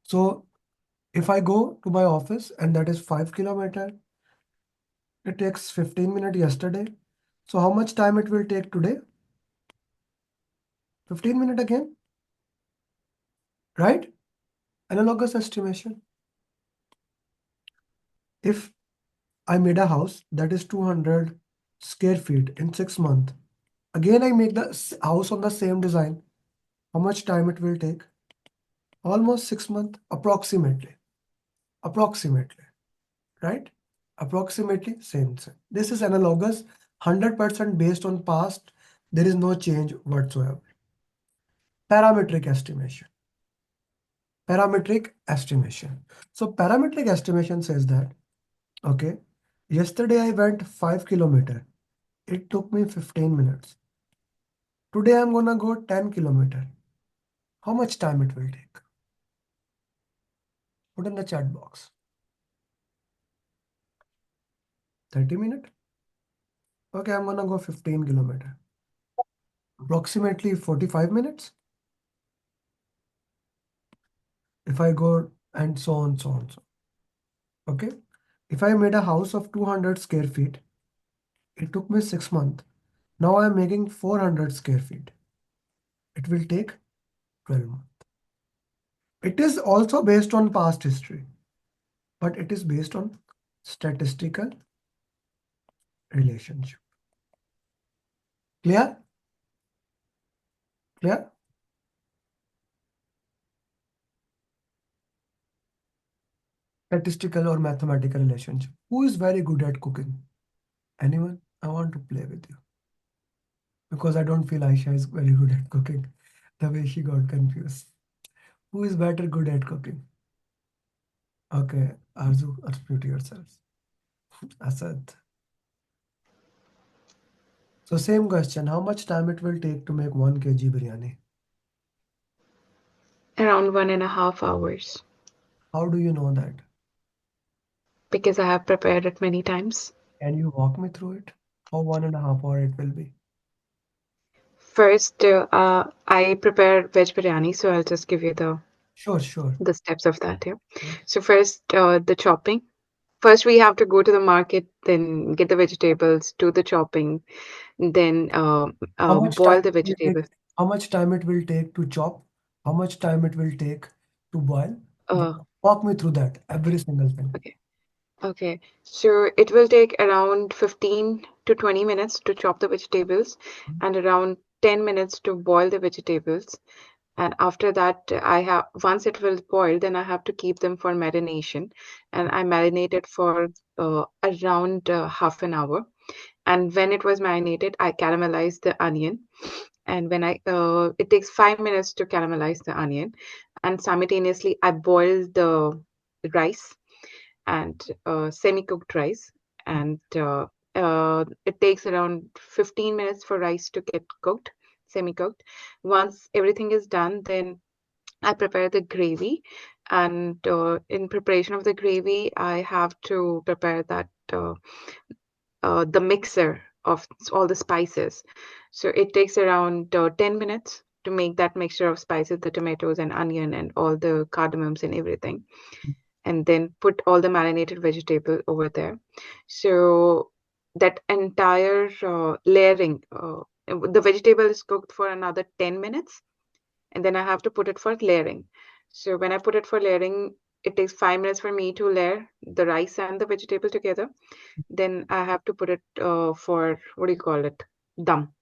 So if I go to my office and that is 5 kilometer, it takes 15 minutes yesterday. So how much time it will take today? 15 minutes again, right? Analogous estimation. If I made a house that is 200 square feet in 6 months, again I make the house on the same design. How much time it will take? Almost 6 months, approximately. Approximately, right? Approximately same. This is analogous, 100% based on past. There is no change whatsoever. Parametric estimation. Parametric estimation. So parametric estimation says that, okay, yesterday I went 5 kilometer. It took me 15 minutes. Today I'm gonna go 10 kilometer. How much time it will take? Put in the chat box. 30 minutes? Okay, I'm gonna go 15 kilometer. Approximately 45 minutes. If I go and so on, so on, so on. Okay. If I made a house of 200 square feet, it took me 6 months. Now I'm making 400 square feet. It will take 12 months. It is also based on past history, but it is based on statistical relationship. Clear? Clear? Statistical or mathematical relationship. Who is very good at cooking? Anyone? I want to play with you because I don't feel Aisha is very good at cooking. The way she got confused. Who is better good at cooking? Okay, Arzu, attribute yourselves. Asad. So same question. How much time it will take to make 1 kg biryani? Around 1.5 hours. How do you know that? Because I have prepared it many times. Can you walk me through it? How 1.5 hour it will be? First, I prepare veg biryani, so I'll just give you Sure, sure. the steps of that here. Sure. So first, the chopping. First, we have to go to the market, then get the vegetables, do the chopping, then How much time boil the it will take? vegetables. How much time it will take to chop? How much time it will take to boil? Uh, Walk me through that, every single thing. okay, okay. So it will take around 15 to 20 minutes to chop the vegetables and around 10 minutes to boil the vegetables. And after that, once it will boil, then I have to keep them for marination. And I marinate it for around half an hour. And when it was marinated, I caramelize the onion. And it takes 5 minutes to caramelize the onion. And simultaneously, I boil the rice and semi-cooked rice. And it takes around 15 minutes for rice to get cooked, semi-cooked. Once everything is done, then I prepare the gravy. And in preparation of the gravy, I have to prepare the mixer of all the spices. So it takes around 10 minutes to make that mixture of spices, the tomatoes and onion and all the cardamoms and everything, and then put all the marinated vegetable over there. So that entire layering, the vegetable is cooked for another 10 minutes, and then I have to put it for layering. So when I put it for layering, it takes 5 minutes for me to layer the rice and the vegetable together. Then I have to put it for, what do you call it? Dum.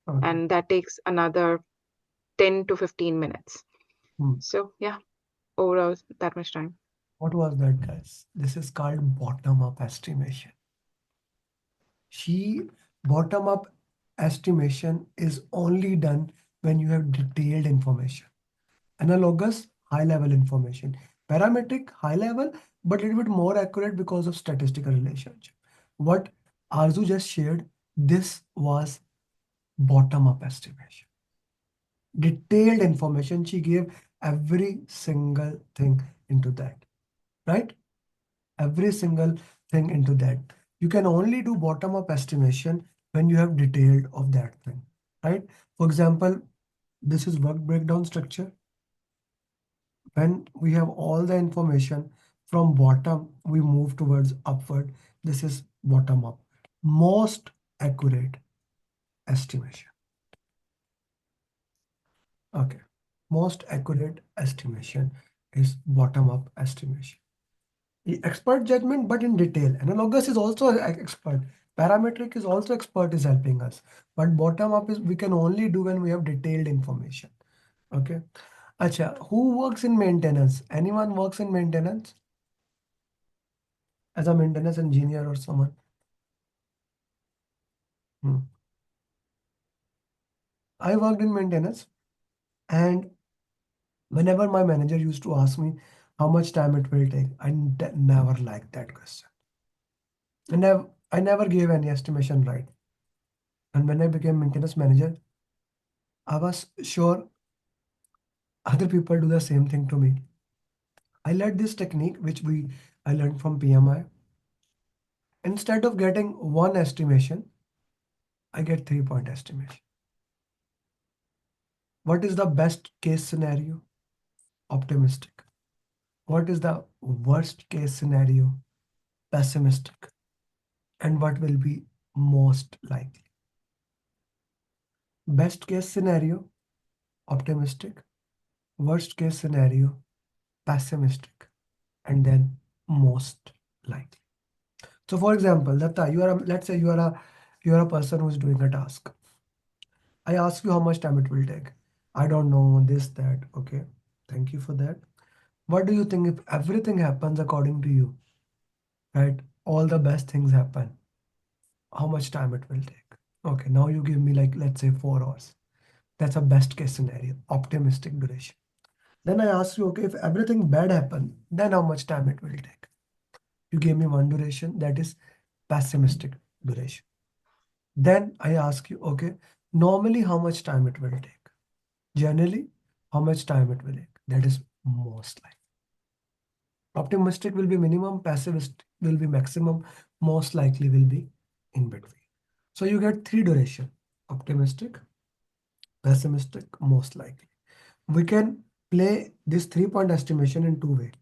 Okay. And that takes another 10 to 15 minutes. Hmm. So yeah, overall that much time. What was that, guys? This is called bottom-up estimation. She Bottom-up estimation is only done when you have detailed information. Analogous, high-level information. Parametric, high-level, but a little bit more accurate because of statistical relationship. What Arzu just shared, this was bottom-up estimation. Detailed information, she gave every single thing into that, right? Every single thing into that. You can only do bottom-up estimation when you have detailed of that thing, right? For example, this is work breakdown structure. When we have all the information from bottom, we move towards upward. This is bottom up. Most accurate estimation. Okay. Most accurate estimation is bottom up estimation. The expert judgment, but in detail. Analogous is also expert. Parametric is also expert is helping us. But bottom up is we can only do when we have detailed information. Okay. Acha, who works in maintenance? Anyone works in maintenance? As a maintenance engineer or someone? Hmm. I worked in maintenance, and whenever my manager used to ask me how much time it will take, never liked that question. I never gave any estimation right. And when I became maintenance manager, I was sure other people do the same thing to me. I learned this technique, which I learned from PMI. Instead of getting one estimation, I get 3-point estimation. What is the best case scenario? Optimistic. What is the worst case scenario? Pessimistic. And what will be most likely? Best case scenario, optimistic. Worst case scenario, pessimistic. And then most likely. So for example, Datta, let's say you are a person who is doing a task. I ask you how much time it will take. I don't know this, that. Okay. Thank you for that. What do you think if everything happens according to you, right? All the best things happen. How much time it will take? Okay, now you give me like, let's say 4 hours. That's a best case scenario, optimistic duration. Then I ask you, okay, if everything bad happens, then how much time it will take? You gave me one duration, that is pessimistic duration. Then I ask you, okay, normally how much time it will take? Generally, how much time it will take? That is most likely. Optimistic will be minimum, pessimist will be maximum, most likely will be in between. So you get 3 duration, optimistic, pessimistic, most likely. We can play this 3-point estimation in 2 ways.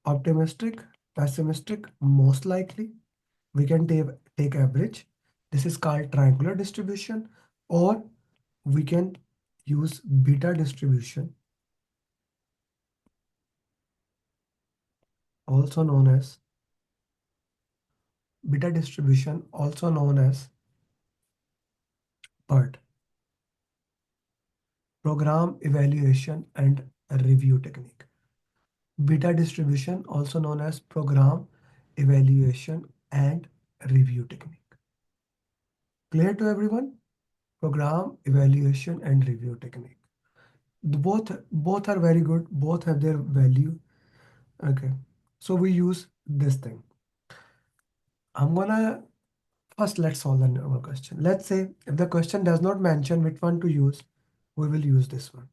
Optimistic, pessimistic, most likely. We can take average. This is called triangular distribution, or we can use beta distribution, also known as beta distribution, also known as PERT, program evaluation and review technique. Beta distribution, also known as program evaluation and review technique. Clear to everyone? Program evaluation and review technique. Both are very good. Both have their value. Okay. So we use this thing. I'm gonna first let's solve the normal question. Let's say if the question does not mention which one to use, we will use this one.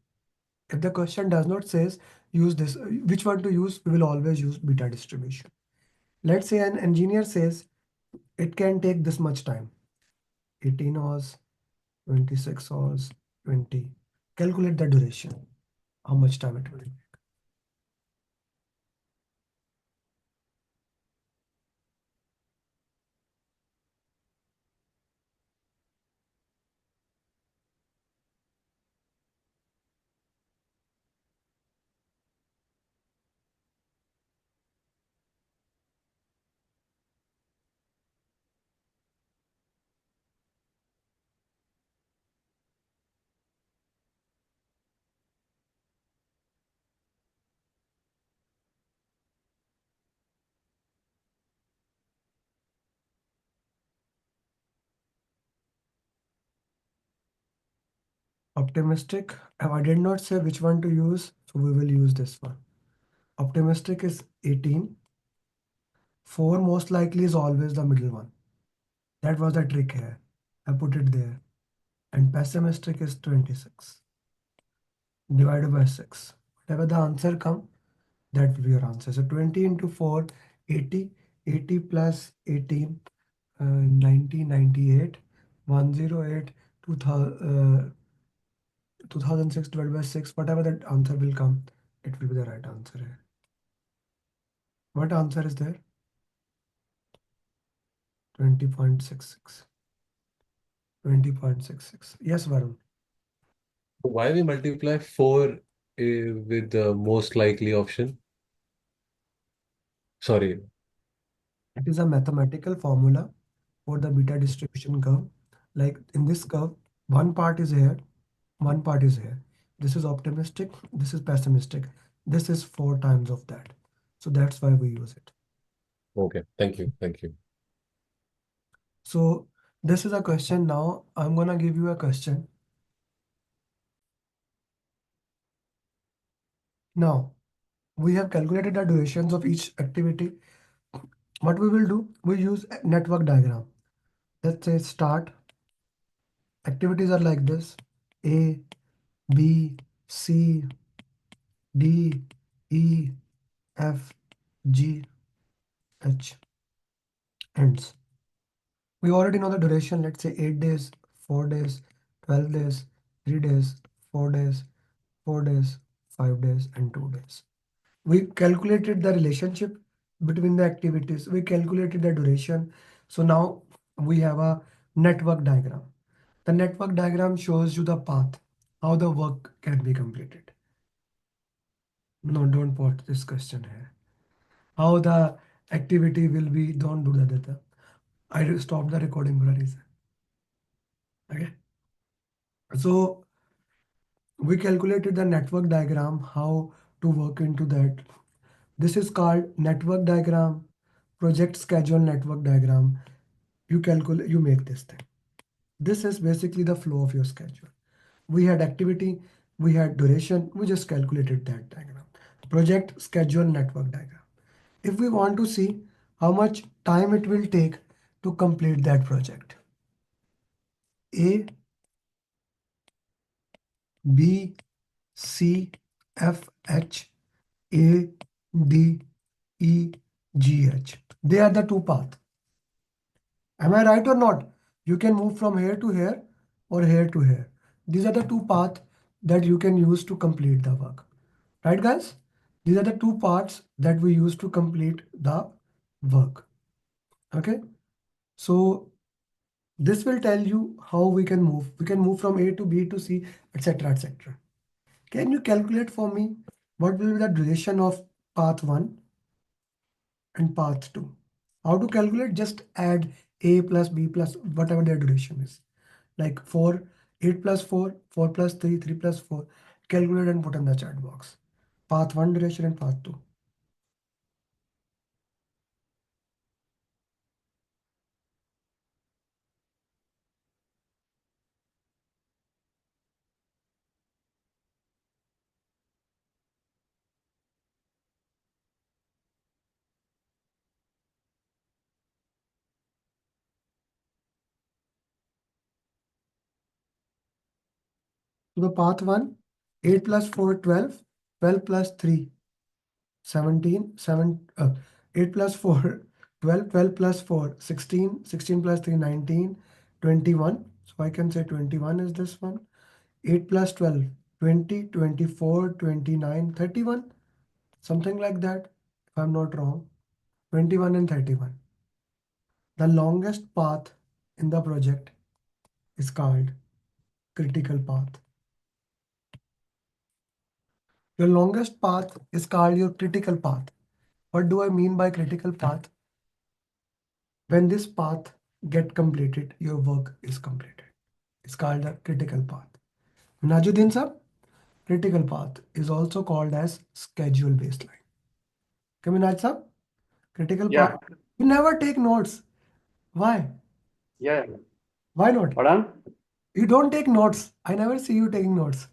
If the question does not says use this, which one to use, we will always use beta distribution. Let's say an engineer says it can take this much time, 18 hours, 26 hours, 20. Calculate the duration, how much time it will take. Optimistic, I did not say which one to use, so we will use this one. Optimistic is 18. 4 most likely is always the middle one. That was the trick here. I put it there. And pessimistic is 26 divided by 6. Whatever the answer come, that will be your answer. So 20 into 4, 80. 80 plus 18, 90, 98, 108, 2006 divided by 6. Whatever that answer will come, it will be the right answer here. What answer is there? 20.66. 20.66. Yes, Varun. Why we multiply 4 with the most likely option? Sorry. It is a mathematical formula for the beta distribution curve. Like in this curve, one part is here, one part is here. This is optimistic, this is pessimistic. This is 4 times of that. So that's why we use it. Okay. Thank you. Thank you. So this is a question now. I'm gonna give you a question. Now, we have calculated the durations of each activity. What we will do, we use a network diagram. Let's say start. Activities are like this: A, B, C, D, E, F, G, H. Ends. We already know the duration. Let's say 8 days, 4 days, 12 days, 3 days, 4 days, 4 days, 5 days, and 2 days. We calculated the relationship between the activities. We calculated the duration. So now we have a network diagram. The network diagram shows you the path, how the work can be completed. No, don't put this question here. How the activity will be, don't do that. I will stop the recording for a reason. Okay. So we calculated the network diagram, how to work into that. This is called network diagram, project schedule network diagram. You calculate, you make this thing. This is basically the flow of your schedule. We had activity, we had duration, we just calculated that diagram. Project schedule network diagram. If we want to see how much time it will take to complete that project. A, B, C, F, H, A, D, E, G, H. They are the two paths. Am I right or not? You can move from here to here or here to here. These are the two paths that you can use to complete the work. Right, guys? These are the two parts that we use to complete the work. Okay? So this will tell you how we can move. We can move from A to B to C, etc. etc. Can you calculate for me what will be the duration of path 1 and path 2? How to calculate? Just add A plus B plus whatever their duration is. Like 4, 8 plus 4, 4 plus 3, 3 plus 4. Calculate and put in the chat box. Path 1 duration and path 2. So the path 1, 8 plus 4, 12, 12 plus 3, 17, 8 plus 4, 12, 12 plus 4, 16, 16 plus 3, 19, 21. So I can say 21 is this one. 8 plus 12, 20, 24, 29, 31. Something like that, if I'm not wrong. 21 and 31. The longest path in the project is called critical path. Your longest path is called your critical path. What do I mean by critical path? When this path get completed, your work is completed. It's called a critical path. Najuddin sir, critical path is also called as schedule baseline. Kaminaj sir, critical path. Yeah, You never take notes. Why? yeah. Why not? Pardon? You don't take notes. I never see you taking notes.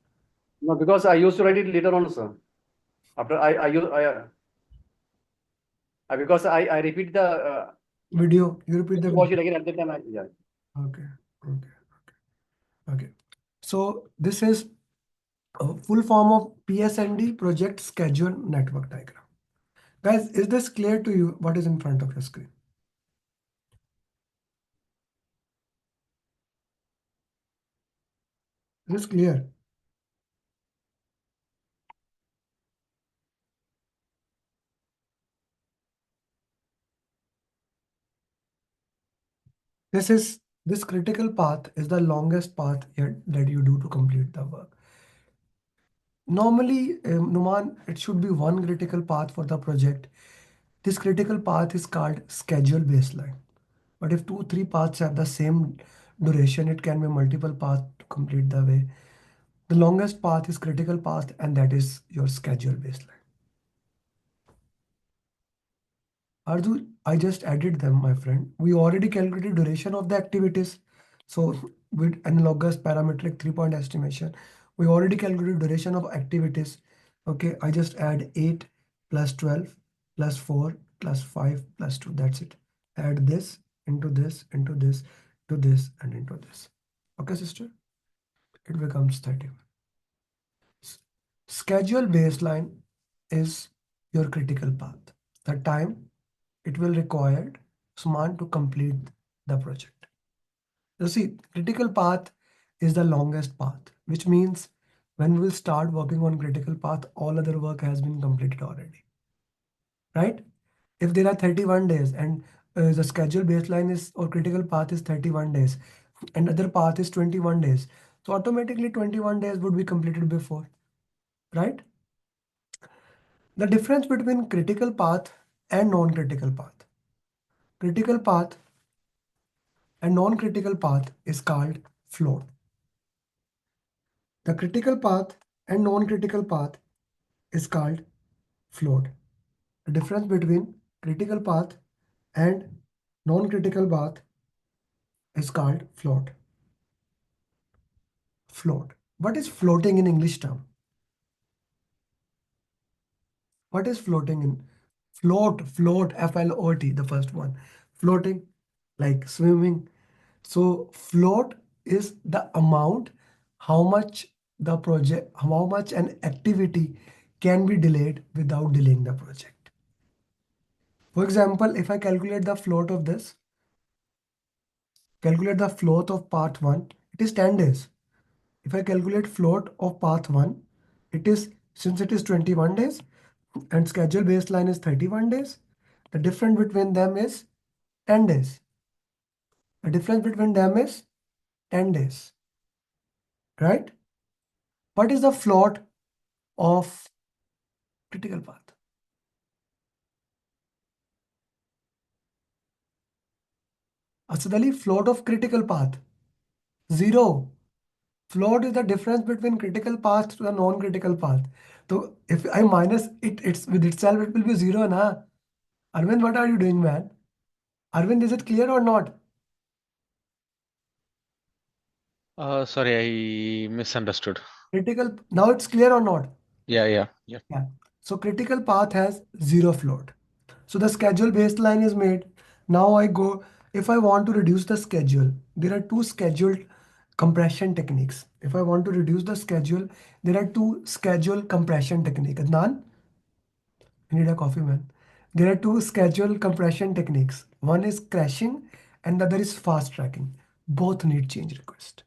No, because I used to write it later on, sir. After because I repeat the Video. You repeat the watch video. it again at the time. Yeah. Okay. Okay. Okay. So this is a full form of PSND, project schedule network diagram. Guys, is this clear to you what is in front of your screen? Is this clear? This critical path is the longest path yet that you do to complete the work. Normally, Numan, it should be one critical path for the project. This critical path is called schedule baseline. But if 2, 3 paths have the same duration, it can be multiple paths to complete the way. The longest path is critical path, and that is your schedule baseline. Arju, I just added them, my friend. We already calculated duration of the activities. So with analogous parametric 3-point estimation, we already calculated duration of activities. Okay, I just add 8 plus 12 plus 4 plus 5 plus 2. That's it. Add this into this, into this, to this, and into this. Okay, sister? It becomes 31. Schedule baseline is your critical path. The time it will require Suman to complete the project. You see, critical path is the longest path, which means when we will start working on critical path, all other work has been completed already, right? If there are 31 days and the schedule baseline is or critical path is 31 days and other path is 21 days, so automatically 21 days would be completed before, right? The difference between critical path and non-critical path. Critical path and non-critical path is called float. The critical path and non-critical path is called float. The difference between critical path and non-critical path is called float. Float. What is floating in English term? What is floating in? Float, F-L-O-T, the first one. Floating, like swimming. So float is the amount how much the project, how much an activity can be delayed without delaying the project. For example, if I calculate the float of this, calculate the float of path 1, it is 10 days. If I calculate float of path 1, it is, since it is 21 days and schedule baseline is 31 days, the difference between them is 10 days. The difference between them is 10 days, right? What is the float of critical path? Asad Ali, float of critical path. 0. Float is the difference between critical path to a non-critical path. So if I minus it, it's with itself, it will be 0, na? Arvind, what are you doing, man? Arvind, is it clear or not? Sorry, I misunderstood. Critical, now it's clear or not? Yeah. Yeah. So critical path has 0 float. So the schedule baseline is made. Now I go, if I want to reduce the schedule, there are two scheduled compression techniques. If I want to reduce the schedule, there are two schedule compression techniques. Adnan, you need a coffee, man. There are two schedule compression techniques. One is crashing and the other is fast tracking. Both need change request.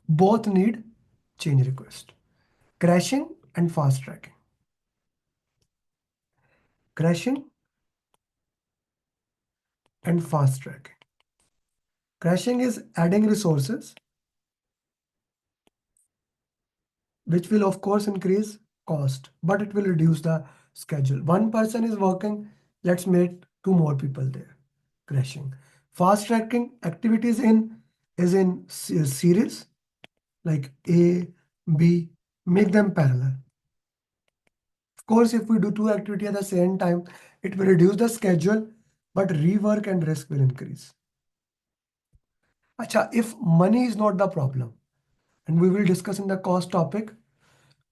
Both need change request. Crashing and fast tracking. Crashing and fast tracking. Crashing is adding resources, which will of course increase cost, but it will reduce the schedule. One person is working, let's make two more people there. Crashing. Fast tracking activities in series like A, B, make them parallel. Of course, if we do two activities at the same time, it will reduce the schedule, but rework and risk will increase. Acha, if money is not the problem, and we will discuss in the cost topic,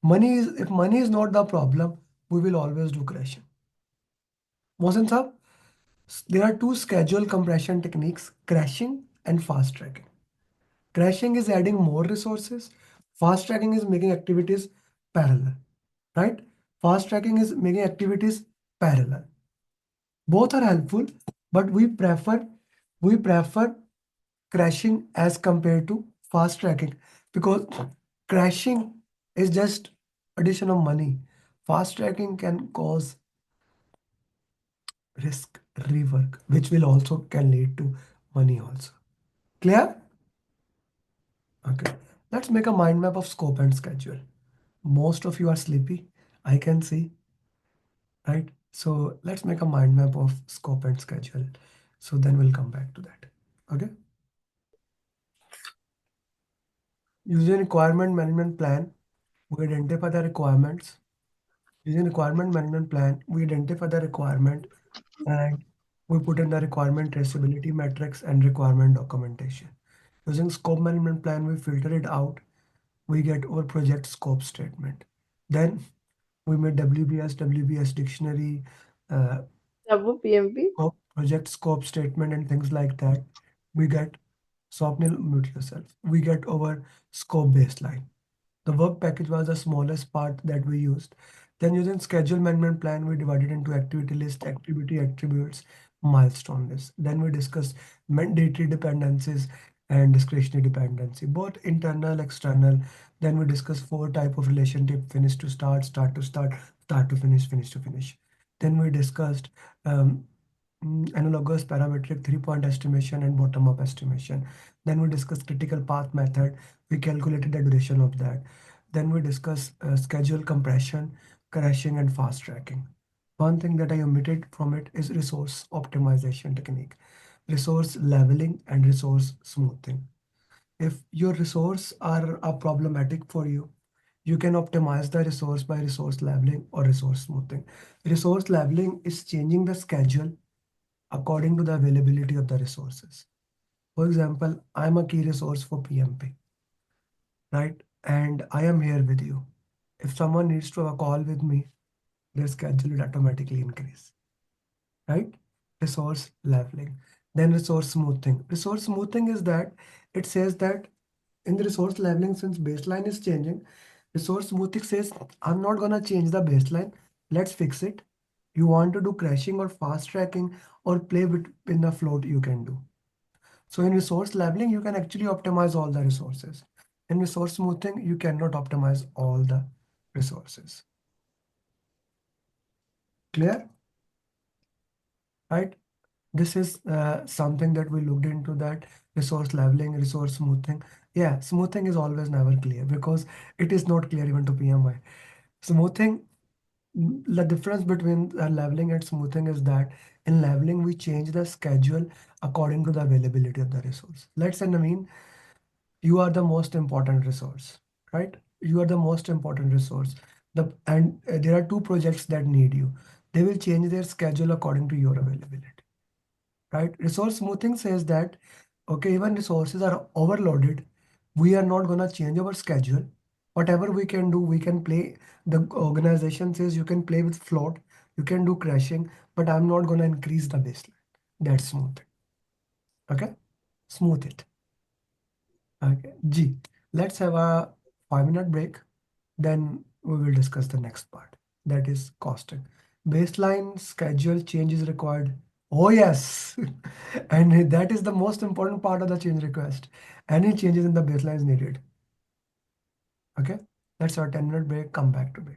if money is not the problem, we will always do crashing. Mohsen sir, there are two schedule compression techniques, crashing and fast tracking. Crashing is adding more resources. Fast tracking is making activities parallel, right? Fast tracking is making activities parallel. Both are helpful, but we prefer crashing as compared to fast tracking because crashing is just addition of money. Fast tracking can cause risk rework, which will also can lead to money also. Clear? Okay. Let's make a mind map of scope and schedule. Most of you are sleepy, I can see, right? So let's make a mind map of scope and schedule. So then we'll come back to that. Okay. Using requirement management plan, we identify the requirements. Using requirement management plan, we identify the requirement and we put in the requirement traceability metrics and requirement documentation. Using scope management plan, we filter it out. We get our project scope statement. Then we made WBS dictionary, uh, WPMP. project scope statement and things like that. We get Swapnil, mute yourself. We get our scope baseline. The work package was the smallest part that we used. Then using schedule management plan, we divided into activity list, activity attributes, milestone list. Then we discussed mandatory dependencies and discretionary dependency, both internal, external. Then we discussed four type of relationship: finish to start, start to start, start to finish to finish. Then we discussed um, analogous parametric three-point estimation and bottom-up estimation. Then we discussed critical path method. We calculated the duration of that. Then we discussed schedule compression, crashing, and fast tracking. One thing that I omitted from it is resource optimization technique, resource leveling, and resource smoothing. If your resource are problematic for you, you can optimize the resource by resource leveling or resource smoothing. Resource leveling is changing the schedule according to the availability of the resources. For example, I'm a key resource for PMP, right? And I am here with you. If someone needs to have a call with me, their schedule will automatically increase, right? Resource leveling. Then resource smoothing. Resource smoothing is that it says that in the resource leveling, since baseline is changing, resource smoothing says, I'm not gonna change the baseline. Let's fix it. You want to do crashing or fast tracking or play within the float, you can do. So in resource leveling, you can actually optimize all the resources. In resource smoothing, you cannot optimize all the resources. Clear? Right? This is something that we looked into, that resource leveling, resource smoothing. Yeah, smoothing is always never clear because it is not clear even to PMI. Smoothing, The difference between leveling and smoothing is that in leveling we change the schedule according to the availability of the resource. Let's say, Naveen, you are the most important resource, right? You are the most important resource. There are two projects that need you. They will change their schedule according to your availability, right? Resource smoothing says that, okay, even resources are overloaded, we are not gonna change our schedule. Whatever we can do, we can play. The organization says you can play with float, you can do crashing, but I'm not gonna increase the baseline. That's smooth. Okay, smooth it. Okay, G. Let's have a 5 minute break. Then we will discuss the next part. That is costing. Baseline schedule change is required. Oh yes, and that is the most important part of the change request. Any changes in the baseline is needed. Okay, let's have a 10 minute break. Come back to me.